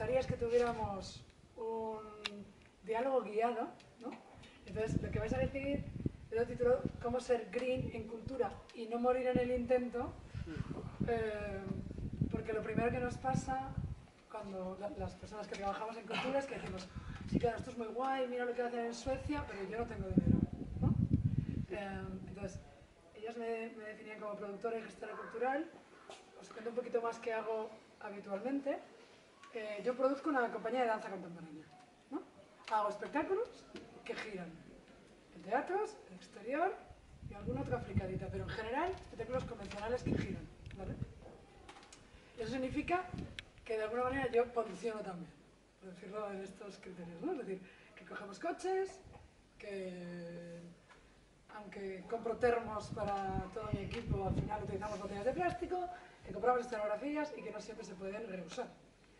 gustaría es que tuviéramos un diálogo guiado, ¿no? Entonces, lo que vais a decir, yo lo titulo "Cómo ser green en cultura y no morir en el intento", porque lo primero que nos pasa cuando las personas que trabajamos en cultura es que decimos, sí, claro, esto es muy guay, mira lo que hacen en Suecia, pero yo no tengo dinero, ¿no? Entonces, ellos me definían como productora y gestora cultural. Os cuento un poquito más qué hago habitualmente. Yo produzco una compañía de danza contemporánea, ¿no? Hago espectáculos que giran en teatros, en exterior y alguna otra fricadita, pero en general espectáculos convencionales que giran, ¿vale? Eso significa que de alguna manera yo condiciono también, por decirlo en estos criterios, ¿no? Es decir, que cogemos coches, que aunque compro termos para todo mi equipo, al final utilizamos botellas de plástico, que compramos escenografías y que no siempre se pueden reusar.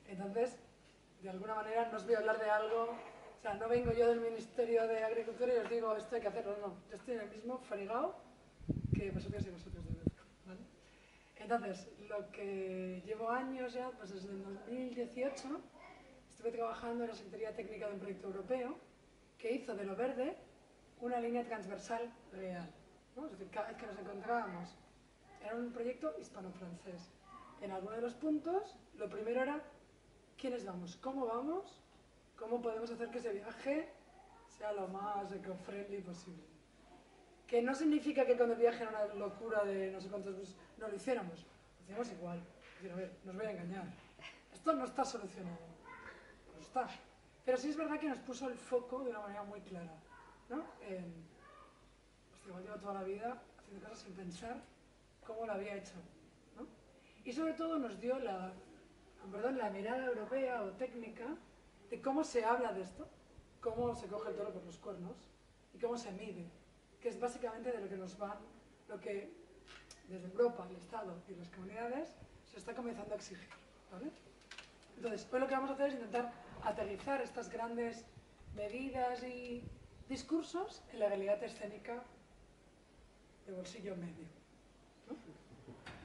Entonces, de alguna manera no os voy a hablar de algo, o sea, no vengo yo del Ministerio de Agricultura y os digo esto hay que hacerlo, no. Yo estoy en el mismo fregado que vosotros y vosotros de Bezco, ¿vale? Entonces, lo que llevo años ya, pues desde el 2018, estuve trabajando en la Secretaría Técnica de un proyecto europeo que hizo de lo verde una línea transversal real, ¿no? Es decir, cada vez que nos encontrábamos, era un proyecto hispano-francés. En alguno de los puntos, lo primero era quiénes vamos, cómo podemos hacer que ese viaje sea lo más eco-friendly posible. Que no significa que cuando el viaje era una locura de no sé cuántos meses no lo hiciéramos, lo hacíamos igual. Es decir, a ver, no os voy a engañar, esto no está solucionado, no está. Pero sí es verdad que nos puso el foco de una manera muy clara, ¿no? Hostia, igual llevo toda la vida haciendo cosas sin pensar cómo lo había hecho, ¿no? Y sobre todo nos dio la mirada europea o técnica de cómo se habla de esto, cómo se coge el toro por los cuernos y cómo se mide, que es básicamente de lo que nos van, lo que desde Europa, el Estado y las comunidades se está comenzando a exigir, ¿vale? Entonces, hoy lo que vamos a hacer es intentar aterrizar estas grandes medidas y discursos en la realidad escénica de bolsillo medio, ¿no?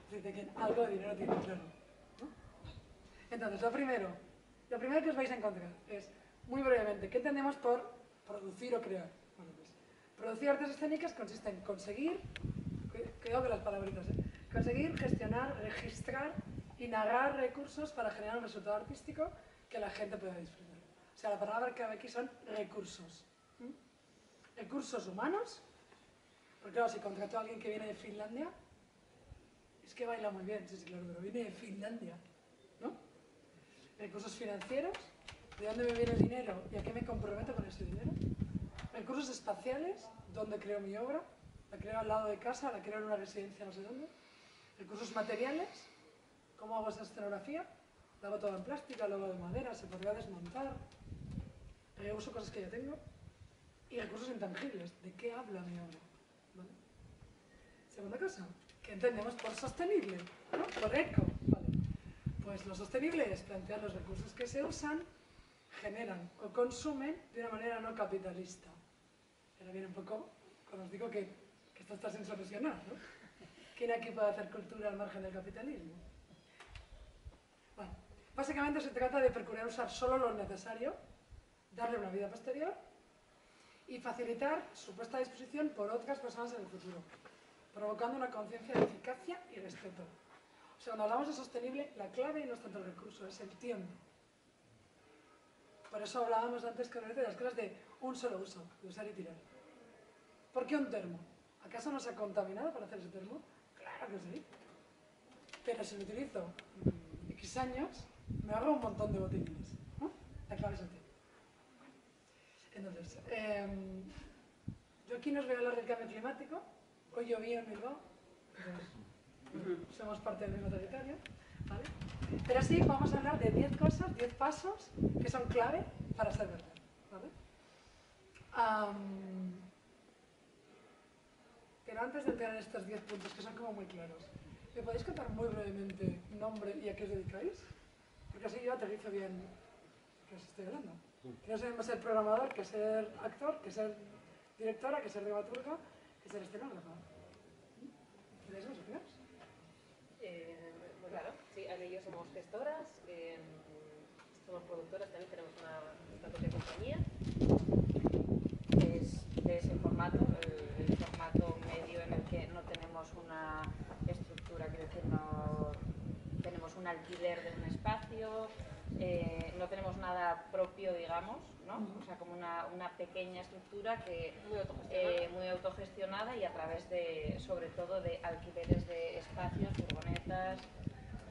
Es decir, de quien algo de dinero tiene claro, ¿no? Entonces, lo primero que os vais a encontrar es, muy brevemente, ¿qué entendemos por producir o crear? Bueno, pues, producir artes escénicas consiste en conseguir, cuidado con las palabritas, conseguir, gestionar, registrar y narrar recursos para generar un resultado artístico que la gente pueda disfrutar. O sea, la palabra clave aquí son recursos. Recursos humanos, porque claro, si contrato a alguien que viene de Finlandia, es que baila muy bien, sí, sí, claro, pero viene de Finlandia, ¿no? Recursos financieros, de dónde me viene el dinero y a qué me comprometo con ese dinero. Recursos espaciales, dónde creo mi obra, la creo al lado de casa, la creo en una residencia no sé dónde. Recursos materiales, cómo hago esa escenografía, la hago toda en plástica, la hago de madera, se podría desmontar, reuso cosas que ya tengo. Y recursos intangibles, ¿de qué habla mi obra? ¿Vale? Segunda cosa, ¿qué entendemos por sostenible? ¿No? Por eco, ¿vale? Pues lo sostenible es plantear los recursos que se usan, generan o consumen de una manera no capitalista. Ahora viene un poco cuando os digo que esto está sin solucionar, ¿no? ¿Quién aquí puede hacer cultura al margen del capitalismo? Bueno, básicamente se trata de procurar usar solo lo necesario, darle una vida posterior y facilitar su puesta a disposición por otras personas en el futuro, provocando una conciencia de eficacia y respeto. O sea, cuando hablamos de sostenible, la clave no es tanto el recurso, es el tiempo. Por eso hablábamos antes con de las cosas de un solo uso, de usar y tirar. ¿Por qué un termo? ¿Acaso no se ha contaminado para hacer ese termo? Claro que sí. Pero si lo utilizo X años, me ahorro un montón de botellines, ¿no? La clave es el tiempo. Entonces, yo aquí no os voy a hablar del cambio climático. Hoy llovía en Bilbao, entonces, somos parte del mismo territorio, ¿vale? Pero sí vamos a hablar de 10 cosas, 10 pasos que son clave para ser verde, ¿vale? Pero antes de entrar en estos 10 puntos, que son como muy claros, ¿me podéis contar muy brevemente nombre y a qué os dedicáis? Porque así yo aterrizo bien que os estoy hablando. Que no sé más ser programador, que ser actor, que ser directora, que ser dramaturga, que ser escenógrafa. ¿Queréis más opiniones? Pues claro, sí, Ale y yo somos gestoras. somos productoras, también tenemos nuestra propia compañía. Es de ese formato, el formato medio en el que no tenemos una estructura, quiero decir, no tenemos un alquiler de un espacio, no tenemos nada propio, digamos, ¿no? O sea, como una pequeña estructura que muy autogestionada y a través de, sobre todo, de alquileres de espacios, furgonetas,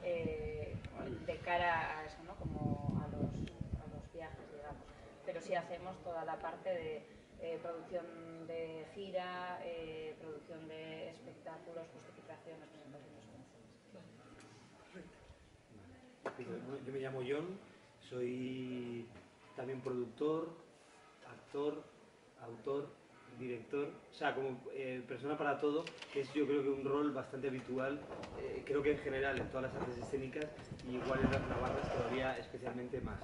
de cara a eso, ¿no? Como a los viajes, digamos. Pero sí hacemos toda la parte de producción de gira, producción de espectáculos, justificaciones, presentaciones comerciales. Yo me llamo John, soy también productor, actor, autor, director, o sea, como persona para todo, que es yo creo que un rol bastante habitual, creo que en general en todas las artes escénicas y igual en las navarras todavía especialmente más,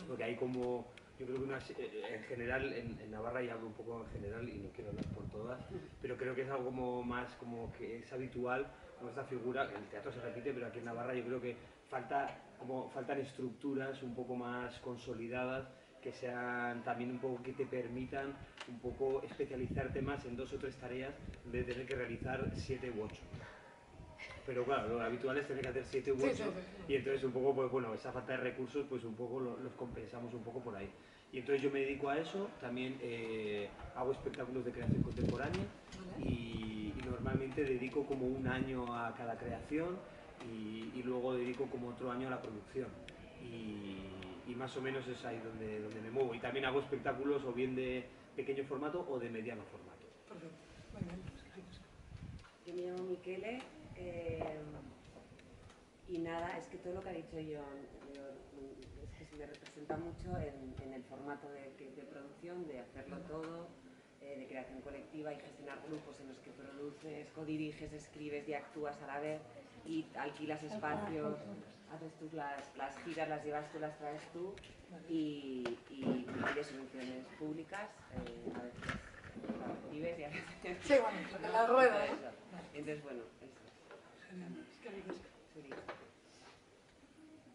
porque hay como, yo creo que en general en Navarra, y hablo un poco en general y no quiero hablar por todas, pero creo que es algo como más, como que es habitual, como esta figura, el teatro se repite, pero aquí en Navarra yo creo que faltan estructuras un poco más consolidadas, que sean también un poco que te permitan un poco especializarte más en 2 o 3 tareas en vez de tener que realizar 7 u 8. Pero claro, lo habitual es tener que hacer 7 u 8 y entonces un poco, pues bueno, esa falta de recursos pues un poco los compensamos un poco por ahí. Y entonces yo me dedico a eso, también hago espectáculos de creación contemporánea y normalmente dedico como un año a cada creación y luego dedico como otro año a la producción. Y más o menos es ahí donde me muevo. Y también hago espectáculos o bien de pequeño formato o de mediano formato. Perfecto, muy bien. Yo me llamo Miquele y nada, es que todo lo que ha dicho es que se me representa mucho en el formato de producción, de hacerlo todo, de creación colectiva y gestionar grupos en los que produces, codiriges, escribes y actúas a la vez y alquilas espacios, haces tú las giras, las llevas tú, las traes tú y pides subvenciones públicas, a veces las recibes y a veces... Sí, bueno, la rueda, ¿eh? Entonces, bueno, eso. Genial, es que ricos.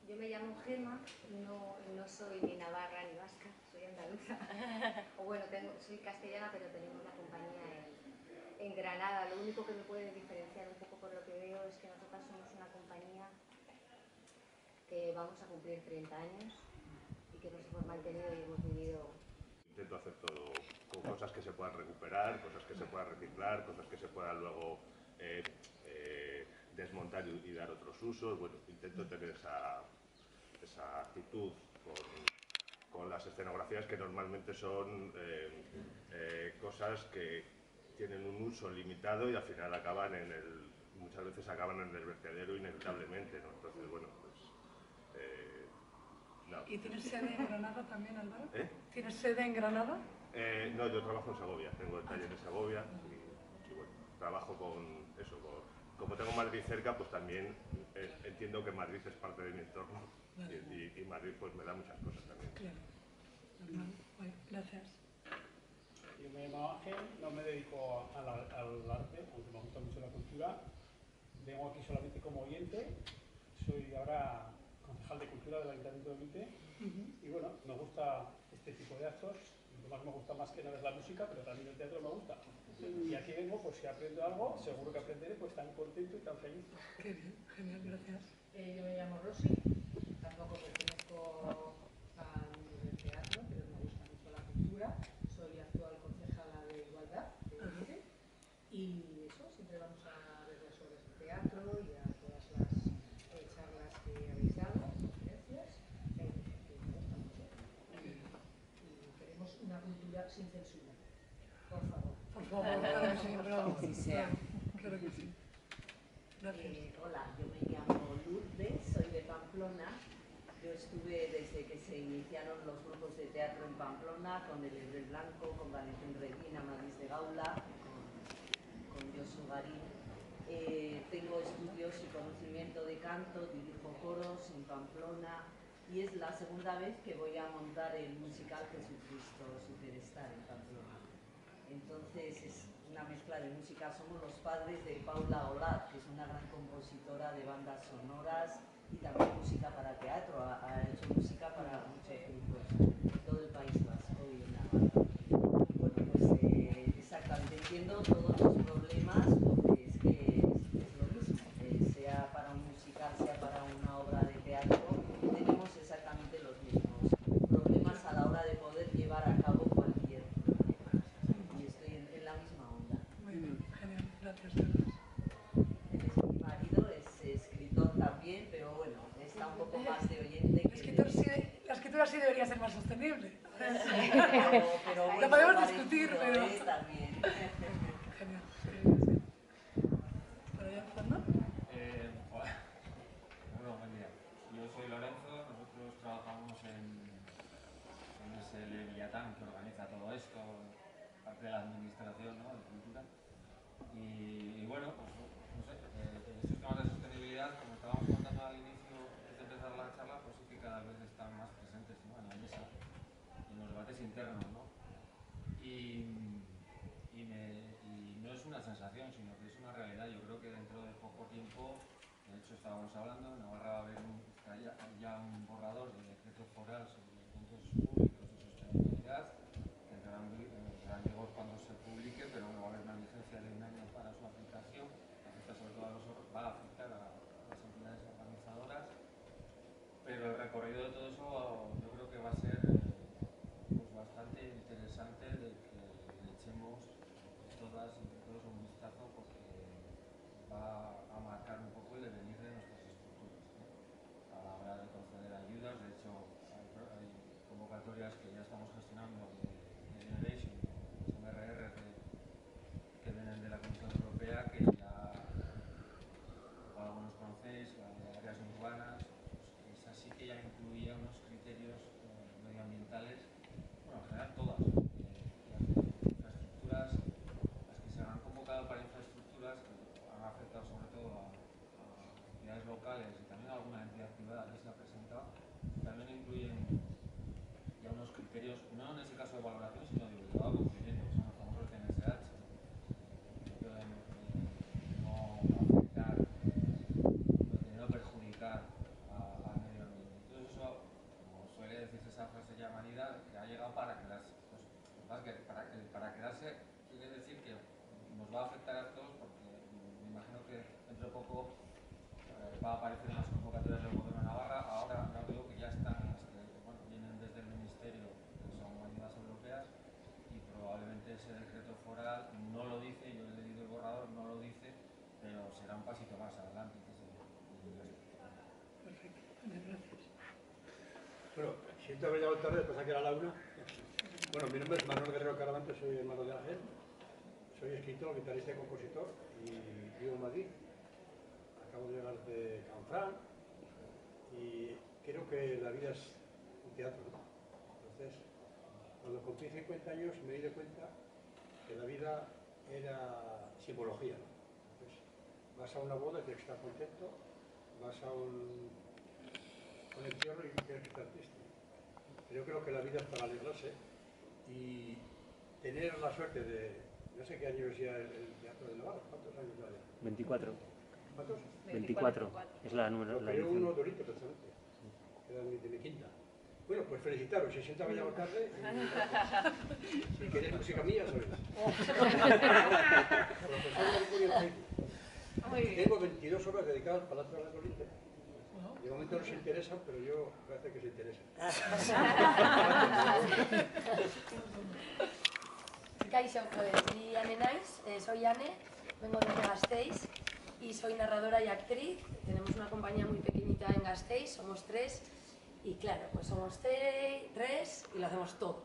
Yo me llamo Gema, no soy ni navarra ni vasca, soy andaluza. O bueno, soy castellana, pero tenemos la compañía en Granada. Lo único que me puede diferenciar un poco por lo que veo es que nosotras somos una compañía que vamos a cumplir 30 años y que nos hemos mantenido y hemos vivido. Intento hacer todo con cosas que se puedan recuperar, cosas que se puedan reciclar, cosas que se puedan luego desmontar y dar otros usos. Bueno, intento tener esa actitud con las escenografías, que normalmente son cosas que tienen un uso limitado y al final muchas veces acaban en el vertedero inevitablemente, ¿no? Entonces, bueno, pues... no. ¿Y tienes sede en Granada también, Álvaro? ¿Tienes sede en Granada? No, yo trabajo en Segovia, tengo el taller en Segovia y bueno, trabajo con eso, como tengo Madrid cerca, pues también entiendo que Madrid es parte de mi entorno y Madrid pues me da muchas cosas también. Claro, normal. Bueno, gracias. Yo me llamo Ángel, no me dedico al arte, aunque me gusta mucho la cultura. Vengo aquí solamente como oyente, soy ahora concejal de Cultura del Ayuntamiento de Olite y bueno, me gusta este tipo de actos. Lo más me gusta más que nada es la música, pero también el teatro me gusta. Y aquí vengo, pues si aprendo algo, seguro que aprenderé pues tan contento y tan feliz. Qué bien, genial, gracias. Yo me llamo Rosy, tampoco pertenezco al mundo del teatro, pero me gusta mucho la cultura. Soy actual concejala de Igualdad de Olite y eso, siempre vamos a ver las obras de teatro y a todas las charlas que habéis dado, conferencias, que me gustan mucho. Y queremos una cultura sin censura, por favor. Por favor, claro que sí, bravo. Sí sea. Claro que sí. Gracias. Hola, yo me llamo Lourdes, soy de Pamplona. Yo estuve desde que se iniciaron los grupos de teatro en Pamplona, con el Ebre Blanco, con Valentín Redín, Amadís de Gaula, con Josu Garín. Tengo estudios y conocimiento de canto, dirijo coros en Pamplona y es la segunda vez que voy a montar el musical Jesucristo Superstar en Pamplona. Entonces es una mezcla de música, somos los padres de Paula Olat, que es una gran compositora de bandas sonoras y también música para teatro, ha hecho música para escritura sí debería ser más sostenible. Pero Lo podemos discutir, pero... También. Genial. Sí. ¿Para ya empezando? Hola. Bueno, buen día. Yo soy Lorenzo, nosotros trabajamos en ese Leviatán que organiza todo esto, parte de la administración, ¿no?, de cultura. Y bueno, pues no sé, estos temas de sostenibilidad, como estábamos contando al inicio, antes de empezar la charla, pues sí que cada vez están más presentes, ¿no?, en la mesa, en los debates internos, ¿no? Y no es una sensación, sino que es una realidad. Yo creo que dentro de poco tiempo, de hecho estábamos hablando, en Navarra va a haber ya un borrador de decreto foral sobre eventos públicos de sostenibilidad, que entrará en vigor cuando se publique, pero no va a haber una vigencia de un año para su aplicación. Afecta sobre todo va a afectar a las entidades organizadoras, pero el recorrido de todo eso yo creo que va a ser pues bastante interesante de que le echemos todas y todos un vistazo, porque va a marcar un poco el devenir de nuestras estructuras, ¿no?, a la hora de conceder ayudas. De hecho, hay convocatorias que ya estamos gestionando de Generation, los MRR que vienen de la Comisión Europea, que ya, igual algunos conocéis, la de áreas urbanas, pues esa sí que ya incluía unos criterios medioambientales, bueno, en general todas, las de infraestructuras, las que se han convocado para infraestructuras, que han afectado sobre todo a entidades locales y también a alguna entidad privada que se ha presentado, también incluyen ya unos criterios, no en ese caso de valoración, sino de obligado cumplimiento, que son los famosos CNSH, de no afectar, de no perjudicar al medio ambiente. Entonces eso, como suele decirse esa frase ya manida, que ha llegado para quedarse. Pues, para quedarse quiere decir que nos va a afectar a todos, porque me imagino que dentro de poco va a aparecer unas convocatorias del Gobierno de Navarra. Ahora no digo que ya están, bueno, vienen desde el Ministerio, que son ayudas europeas, y probablemente ese decreto foral no lo dice, yo he leído el borrador, no lo dice, pero será un pasito más adelante. Perfecto. Gracias. Bueno, siento haber llegado tarde, pensaba que era la una. Bueno, mi nombre es Manuel Guerrero Caravante, soy hermano de Ángel, soy escritor, guitarrista y compositor, y vivo en Madrid. Acabo de llegar de Canfranc y creo que la vida es un teatro, ¿no? Entonces, cuando cumplí 50 años me di cuenta que la vida era simbología, ¿no? Entonces, vas a una boda y tienes que estar contento, vas a un entierro y tienes que estar triste. Yo creo que la vida es para alegrarse y tener la suerte de, no sé qué año es ya el Teatro de Navarra, ¿cuántos años ya? 24. ¿Cuántos? 24. Es la número. Lo creo uno dorito, precisamente. Era de mi quinta. Bueno, pues felicitaros, si siento que llego tarde. Si queréis música mía, sois. Tengo 22 horas dedicadas al Palacio de la Corriente. De momento no se interesan, pero yo parece que se interesan. Kaixo, pues, ni Anne Naiz, soy Anne, vengo desde Gasteiz y soy narradora y actriz. Tenemos una compañía muy pequeñita en Gasteiz, somos 3 y claro, pues somos 3 y lo hacemos todo.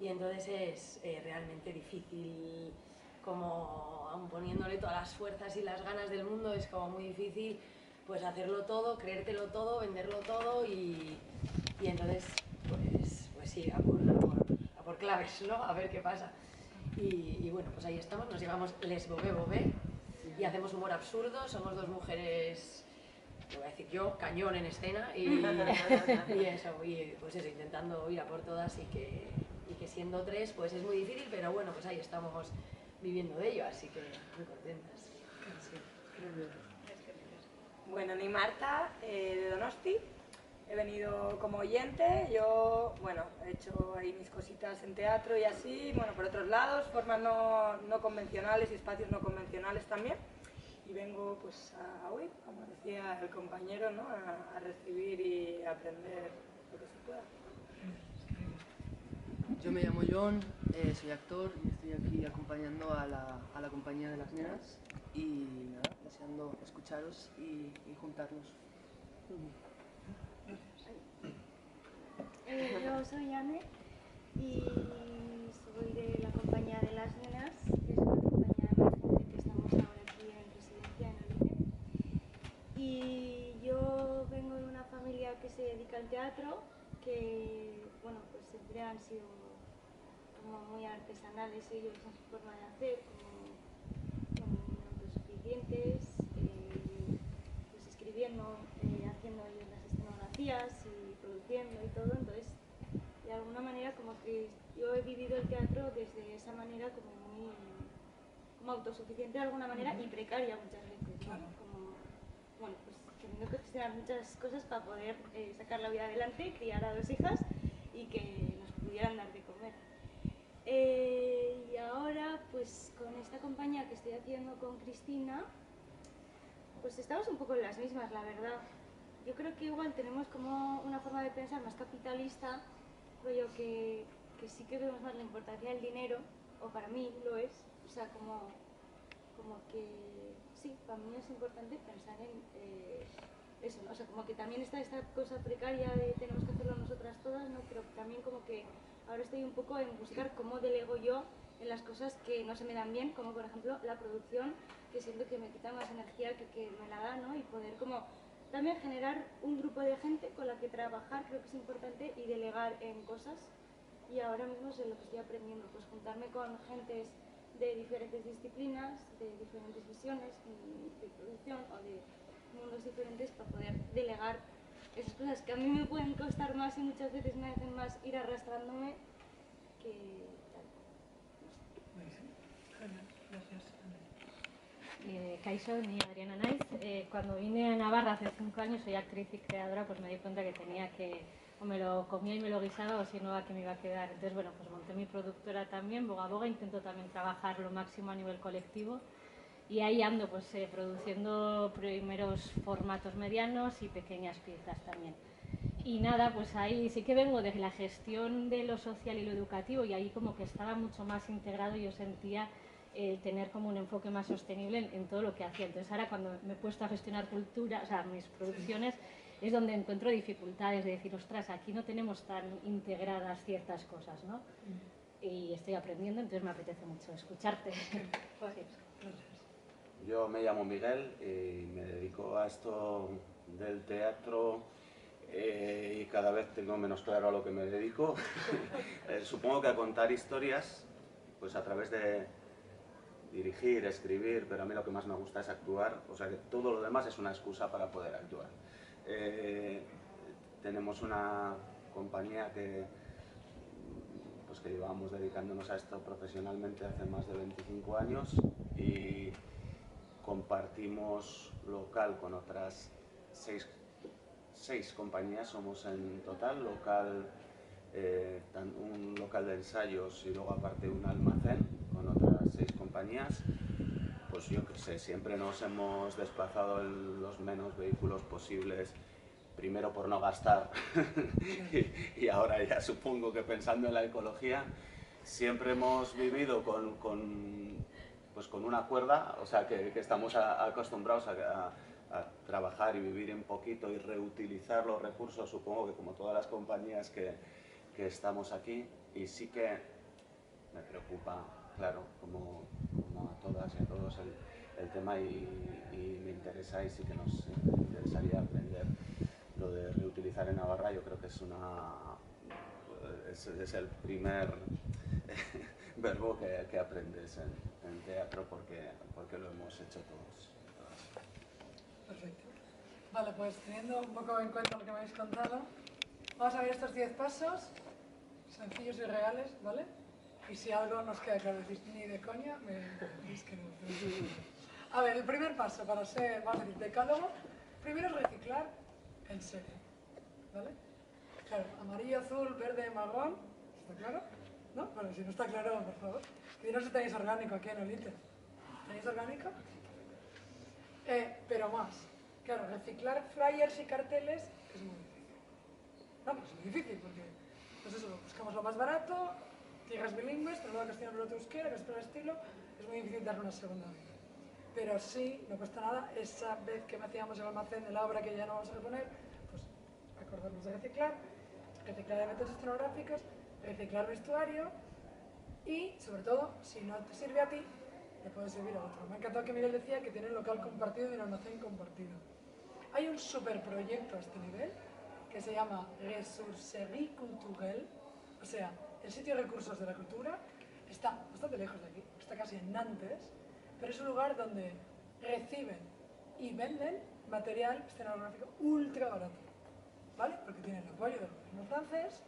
Y entonces es realmente difícil, como aun poniéndole todas las fuerzas y las ganas del mundo, es como muy difícil pues hacerlo todo, creértelo todo, venderlo todo y entonces pues sí, a por claves, ¿no? A ver qué pasa. Y bueno, pues ahí estamos, nos llamamos Les Bobé Bobé y hacemos humor absurdo, somos 2 mujeres, lo voy a decir yo, cañón en escena y eso, y pues eso, intentando ir a por todas y que siendo 3 pues es muy difícil, pero bueno, pues ahí estamos viviendo de ello, así que muy contentas. Sí. Bueno, ni Marta, de Donosti. He venido como oyente. Yo, bueno, he hecho ahí mis cositas en teatro y así, bueno, por otros lados, formas no convencionales y espacios no convencionales también. Y vengo pues a oír, como decía el compañero, ¿no? A recibir y aprender lo que se pueda. Yo me llamo John, soy actor y estoy aquí acompañando a la compañía de las nenas y nada, deseando escucharos y juntarnos. Yo soy Anne y soy de la compañía de las nenas, que es una compañía emergente que estamos ahora aquí en residencia en Olite. Y yo vengo de una familia que se dedica al teatro, que bueno, pues siempre han sido como muy artesanales ellos en su forma de hacer, como autosuficientes, pues escribiendo, haciendo ellos las escenografías y produciendo y todo. Entonces, de alguna manera como que yo he vivido el teatro desde esa manera como muy como autosuficiente de alguna manera y precaria muchas veces, ¿no? Como, bueno, pues teniendo que gestionar muchas cosas para poder sacar la vida adelante, criar a 2 hijas y que nos pudieran dar de comer. Y ahora, pues con esta compañía que estoy haciendo con Cristina, pues estamos un poco en las mismas, la verdad. Yo creo que igual tenemos como una forma de pensar más capitalista, rollo que sí que vemos más la importancia del dinero, o para mí lo es, o sea, como que sí, para mí es importante pensar en eso, ¿no? O sea, como que también está esta cosa precaria de tenemos que hacerlo nosotras todas, ¿no? Pero también como que ahora estoy un poco en buscar cómo delego yo en las cosas que no se me dan bien, como por ejemplo la producción, que siento que me quita más energía que me la da, ¿no? Y poder como también generar un grupo de gente con la que trabajar, creo que es importante, y delegar en cosas. Y ahora mismo es lo que estoy aprendiendo, pues juntarme con gentes de diferentes disciplinas, de diferentes visiones de producción o de mundos diferentes para poder delegar esas cosas que a mí me pueden costar más y muchas veces me hacen más ir arrastrándome que tal. Kaixo, ni Adriana naiz. Cuando vine a Navarra hace 5 años, soy actriz y creadora, pues me di cuenta que tenía que, o me lo comía y me lo guisaba, o si no, a qué me iba a quedar. Entonces, bueno, pues monté mi productora también, Boga Boga, intento también trabajar lo máximo a nivel colectivo. Y ahí ando, pues produciendo primeros formatos medianos y pequeñas piezas también. Y nada, pues ahí sí que vengo de la gestión de lo social y lo educativo, y ahí como que estaba mucho más integrado y yo sentía tener como un enfoque más sostenible en todo lo que hacía. Entonces ahora cuando me he puesto a gestionar cultura, o sea, mis producciones, es donde encuentro dificultades de decir, ostras, aquí no tenemos tan integradas ciertas cosas, ¿no? Y estoy aprendiendo, entonces me apetece mucho escucharte. Sí. Yo me llamo Miguel y me dedico a esto del teatro y cada vez tengo menos claro a lo que me dedico. Supongo que a contar historias, pues a través de dirigir, escribir, pero a mí lo que más me gusta es actuar, o sea que todo lo demás es una excusa para poder actuar. Tenemos una compañía que llevamos dedicándonos a esto profesionalmente hace más de 25 años y compartimos local con otras 6 compañías, somos en total, un local de ensayos y luego aparte un almacén con otras 6 compañías. Pues yo qué sé, siempre nos hemos desplazado en los menos vehículos posibles, primero por no gastar y ahora ya supongo que pensando en la ecología. Siempre hemos vivido con una cuerda, o sea que estamos acostumbrados a trabajar y vivir en poquito y reutilizar los recursos, supongo que como todas las compañías que estamos aquí, y sí que me preocupa, claro, como a todas y a todos el tema y me interesa y sí que nos interesaría aprender lo de reutilizar en Navarra. Yo creo que es el primer verbo que aprendes en teatro porque lo hemos hecho todos. Perfecto. Vale, pues teniendo un poco en cuenta lo que me habéis contado, vamos a ver estos 10 pasos, sencillos y reales, ¿vale? Y si algo nos queda claro, decís ni de coña, me decís que no. A ver, el primer paso para ser, vamos a decir, decálogo, primero es reciclar en serio, ¿vale? Claro, amarillo, azul, verde, marrón, ¿está claro? ¿No? Bueno, si no está claro, por favor. Que no sé si tenéis orgánico aquí en Olite. ¿Tenéis orgánico? Pero más. Claro, reciclar flyers y carteles es muy difícil. Vamos, es muy difícil porque, pues eso, buscamos lo más barato, tierras bilingües, pero luego castellano y euskera, que es por el estilo, es muy difícil darle una segunda vida. Pero sí, no cuesta nada, esa vez que hacíamos el almacén de la obra que ya no vamos a reponer, pues acordarnos de reciclar. reciclar elementos escenográficos, reciclar vestuario y, sobre todo, si no te sirve a ti, le puede servir a otro. Me ha encantado que Miguel decía que tiene un local compartido y un almacén compartido. Hay un superproyecto a este nivel que se llama Ressourcerie Culturelle, o sea, el sitio de recursos de la cultura. Está bastante lejos de aquí, está casi en Nantes, pero es un lugar donde reciben y venden material escenográfico ultra barato, ¿vale? Porque tienen el apoyo del gobierno francés.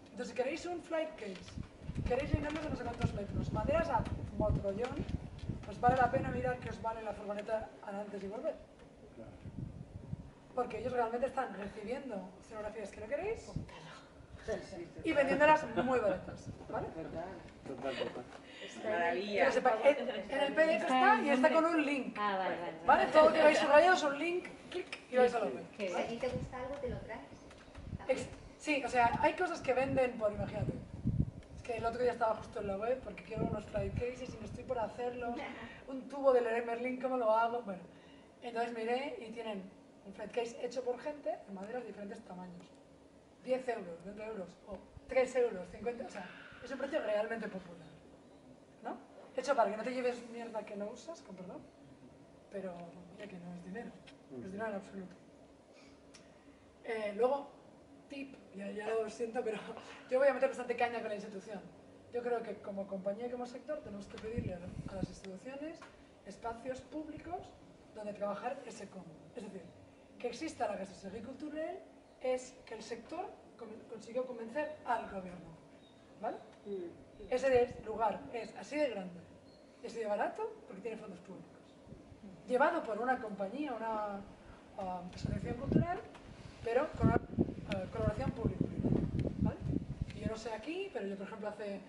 Entonces, si queréis un flight case, queréis llenarlos de no sé cuántos metros, maderas a motrollón, pues vale la pena mirar que os vale la furgoneta a Nantes y volver. Porque ellos realmente están recibiendo escenografías que no queréis y vendiéndolas muy baratas, ¿vale? Total. Maravilla. En el PDF está y está con un link. Ah, vale. ¿Vale? Todo lo que vais subrayado es un link, clic y vais a la web. Si a ti te gusta algo, te lo traes. Sí, o sea, hay cosas que venden por, imagínate. Es que el otro día estaba justo en la web porque quiero unos flight cases y no estoy por hacerlos. Un tubo de Leroy Merlin, ¿cómo lo hago? Bueno, entonces miré y tienen un flight case hecho por gente en maderas de diferentes tamaños. 10 euros, 20 euros, o 3 euros, 50, o sea, es un precio realmente popular, ¿no? Hecho para que no te lleves mierda que no usas, con perdón, pero mira que no es dinero, no es dinero en absoluto. Luego, tip, ya lo siento, pero yo voy a meter bastante caña con la institución. Yo creo que como compañía y como sector tenemos que pedirle a las instituciones espacios públicos donde trabajar ese común. Es decir, que exista la Ressourcerie Culturelle es que el sector consiguió convencer al gobierno, ¿vale? Ese lugar es así de grande, es así de barato porque tiene fondos públicos. Llevado por una compañía, una asociación cultural, pero con una colaboración público-privada, ¿vale? Y yo no sé aquí, pero yo por ejemplo hace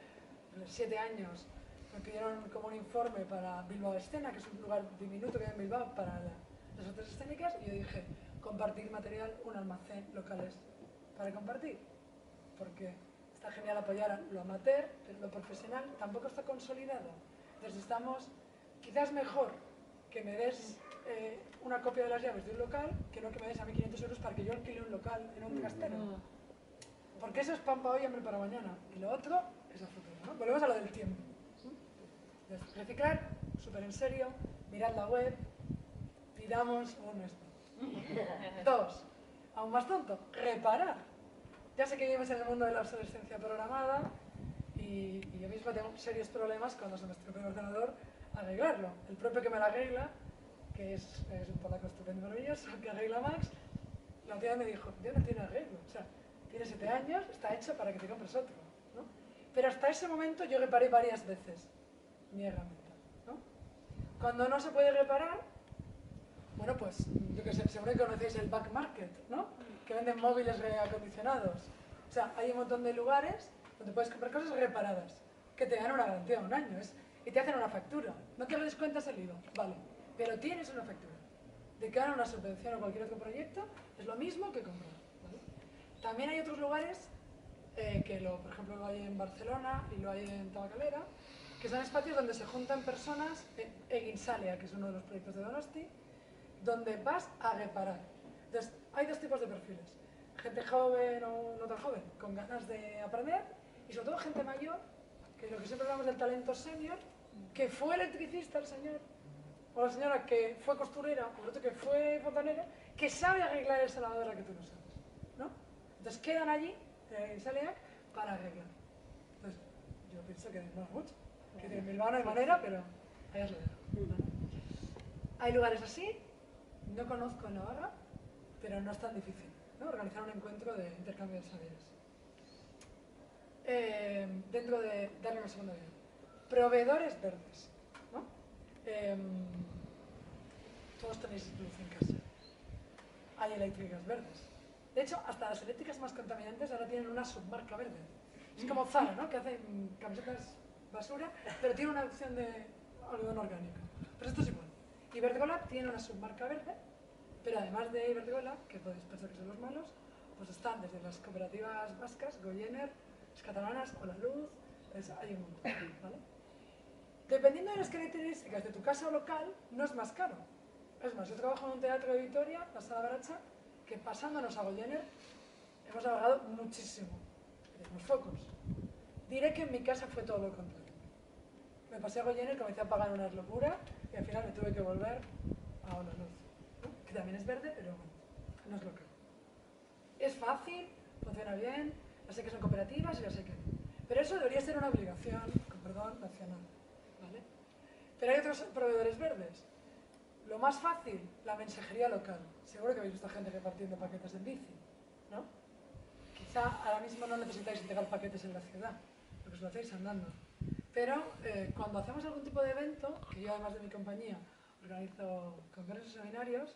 7 años me pidieron como un informe para Bilbao Escena, que es un lugar diminuto que hay en Bilbao para las artes escénicas, y yo dije, compartir material, un almacén, locales para compartir, porque está genial apoyar a lo amateur, pero lo profesional tampoco está consolidado. Entonces estamos, quizás mejor que me des una copia de las llaves de un local que no que me des a mí 500 euros para que yo alquile un local en un trastero. Porque eso es pan para hoy y hambre para mañana. Y lo otro es a futuro, ¿no? Volvemos a lo del tiempo. Entonces, reciclar, súper en serio, mirad la web, pidamos un esto. 2, aún más tonto, reparar. Ya sé que vivimos en el mundo de la obsolescencia programada y yo mismo tengo serios problemas cuando se me estropea el ordenador arreglarlo. El propio que me lo arregla, que es un polaco estupendo y maravilloso, que arregla Max, la tía me dijo, ya no tiene arreglo. O sea, tiene 7 años, está hecho para que te compres otro, ¿no? Pero hasta ese momento yo reparé varias veces mi herramienta, ¿no? Cuando no se puede reparar, bueno, pues, yo que sé, seguro que conocéis el back market, ¿no? Que venden móviles reacondicionados. O sea, hay un montón de lugares donde puedes comprar cosas reparadas, que te dan una garantía de 1 año, y te hacen una factura. No te descuentas el IVA, vale, pero tienes una factura. De que hagan una subvención o cualquier otro proyecto, es lo mismo que comprar, ¿vale? También hay otros lugares, por ejemplo, lo hay en Barcelona y lo hay en Tabacalera, que son espacios donde se juntan personas, en Insalia, que es uno de los proyectos de Donosti, donde vas a reparar. Entonces, hay 2 tipos de perfiles. Gente joven o no tan joven, con ganas de aprender, y sobre todo gente mayor, que es lo que siempre hablamos del talento senior, que fue electricista el señor, o la señora que fue costurera, o el otro que fue fontanero, que sabe arreglar esa lavadora que tú no sabes, ¿no? Entonces quedan allí, en Saliac, para arreglar. Entonces, yo pienso que no es mucho, que en Bilbao no hay manera, pero ahí os lo dejo, ¿vale? Hay lugares así. No conozco en Navarra, pero no es tan difícil, ¿no? Organizar un encuentro de intercambio de saberes. Dentro de darle una segunda vida. Proveedores verdes, ¿no? Todos tenéis luz en casa. Hay eléctricas verdes. De hecho, hasta las eléctricas más contaminantes ahora tienen una submarca verde. Es como Zara, ¿no? Que hacen camisetas basura, pero tiene una opción de algodón orgánico. Pero esto es igual. Iberdrola tiene una submarca verde, pero además de Iberdrola, que podéis pensar que son los malos, pues están desde las cooperativas vascas, Goyener, las catalanas o La Luz, hay un montón, ¿vale? Dependiendo de las características de tu casa o local, no es más caro. Es más, yo trabajo en un teatro de Vitoria, la Sala Baracha, que pasándonos a Goyener, hemos navegado muchísimo. Tenemos focos. Diré que en mi casa fue todo lo contrario. Me pasé a Goyener, comencé a pagar una locura y al final me tuve que volver a una luz, ¿no? Que también es verde, pero bueno, no es local. Es fácil, funciona bien, ya sé que son cooperativas y ya sé que no. Pero eso debería ser una obligación, con perdón, nacional, ¿vale? Pero hay otros proveedores verdes. Lo más fácil, la mensajería local. Seguro que habéis visto gente repartiendo paquetes en bici, ¿no? Quizá ahora mismo no necesitáis entregar paquetes en la ciudad, porque os lo hacéis andando. Pero cuando hacemos algún tipo de evento, que yo además de mi compañía organizo congresos y seminarios,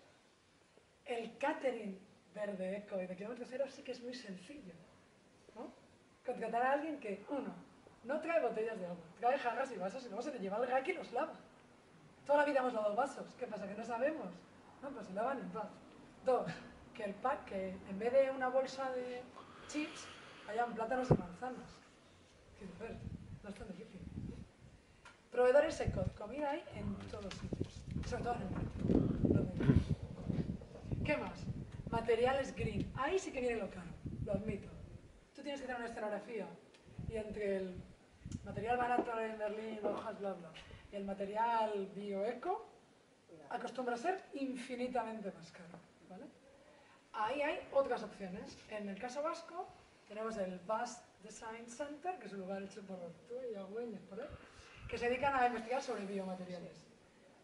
el catering verde eco y de kilómetro cero sí que es muy sencillo, ¿no? Contratar a alguien que, uno, no trae botellas de agua, trae jarras y vasos y luego se te lleva el rack y los lava. Toda la vida hemos lavado vasos, ¿qué pasa? ¿Que no sabemos? No, pues se lavan en paz. Dos, que el pack, que en vez de una bolsa de chips, hayan plátanos y manzanas. Que dices, no es tan difícil. Proveedores secos, comida hay en todos sitios, sobre todo en el norte. ¿Qué más? Materiales green, ahí sí que viene lo caro, lo admito. Tú tienes que tener una escenografía y entre el material barato en Berlín, hojas, bla, bla, y el material bioeco, acostumbra a ser infinitamente más caro, ¿vale? Ahí hay otras opciones. En el caso vasco tenemos el Basque Design Center, que es un lugar hecho por tú y Agüeñas, por ahí, que se dedican a investigar sobre biomateriales.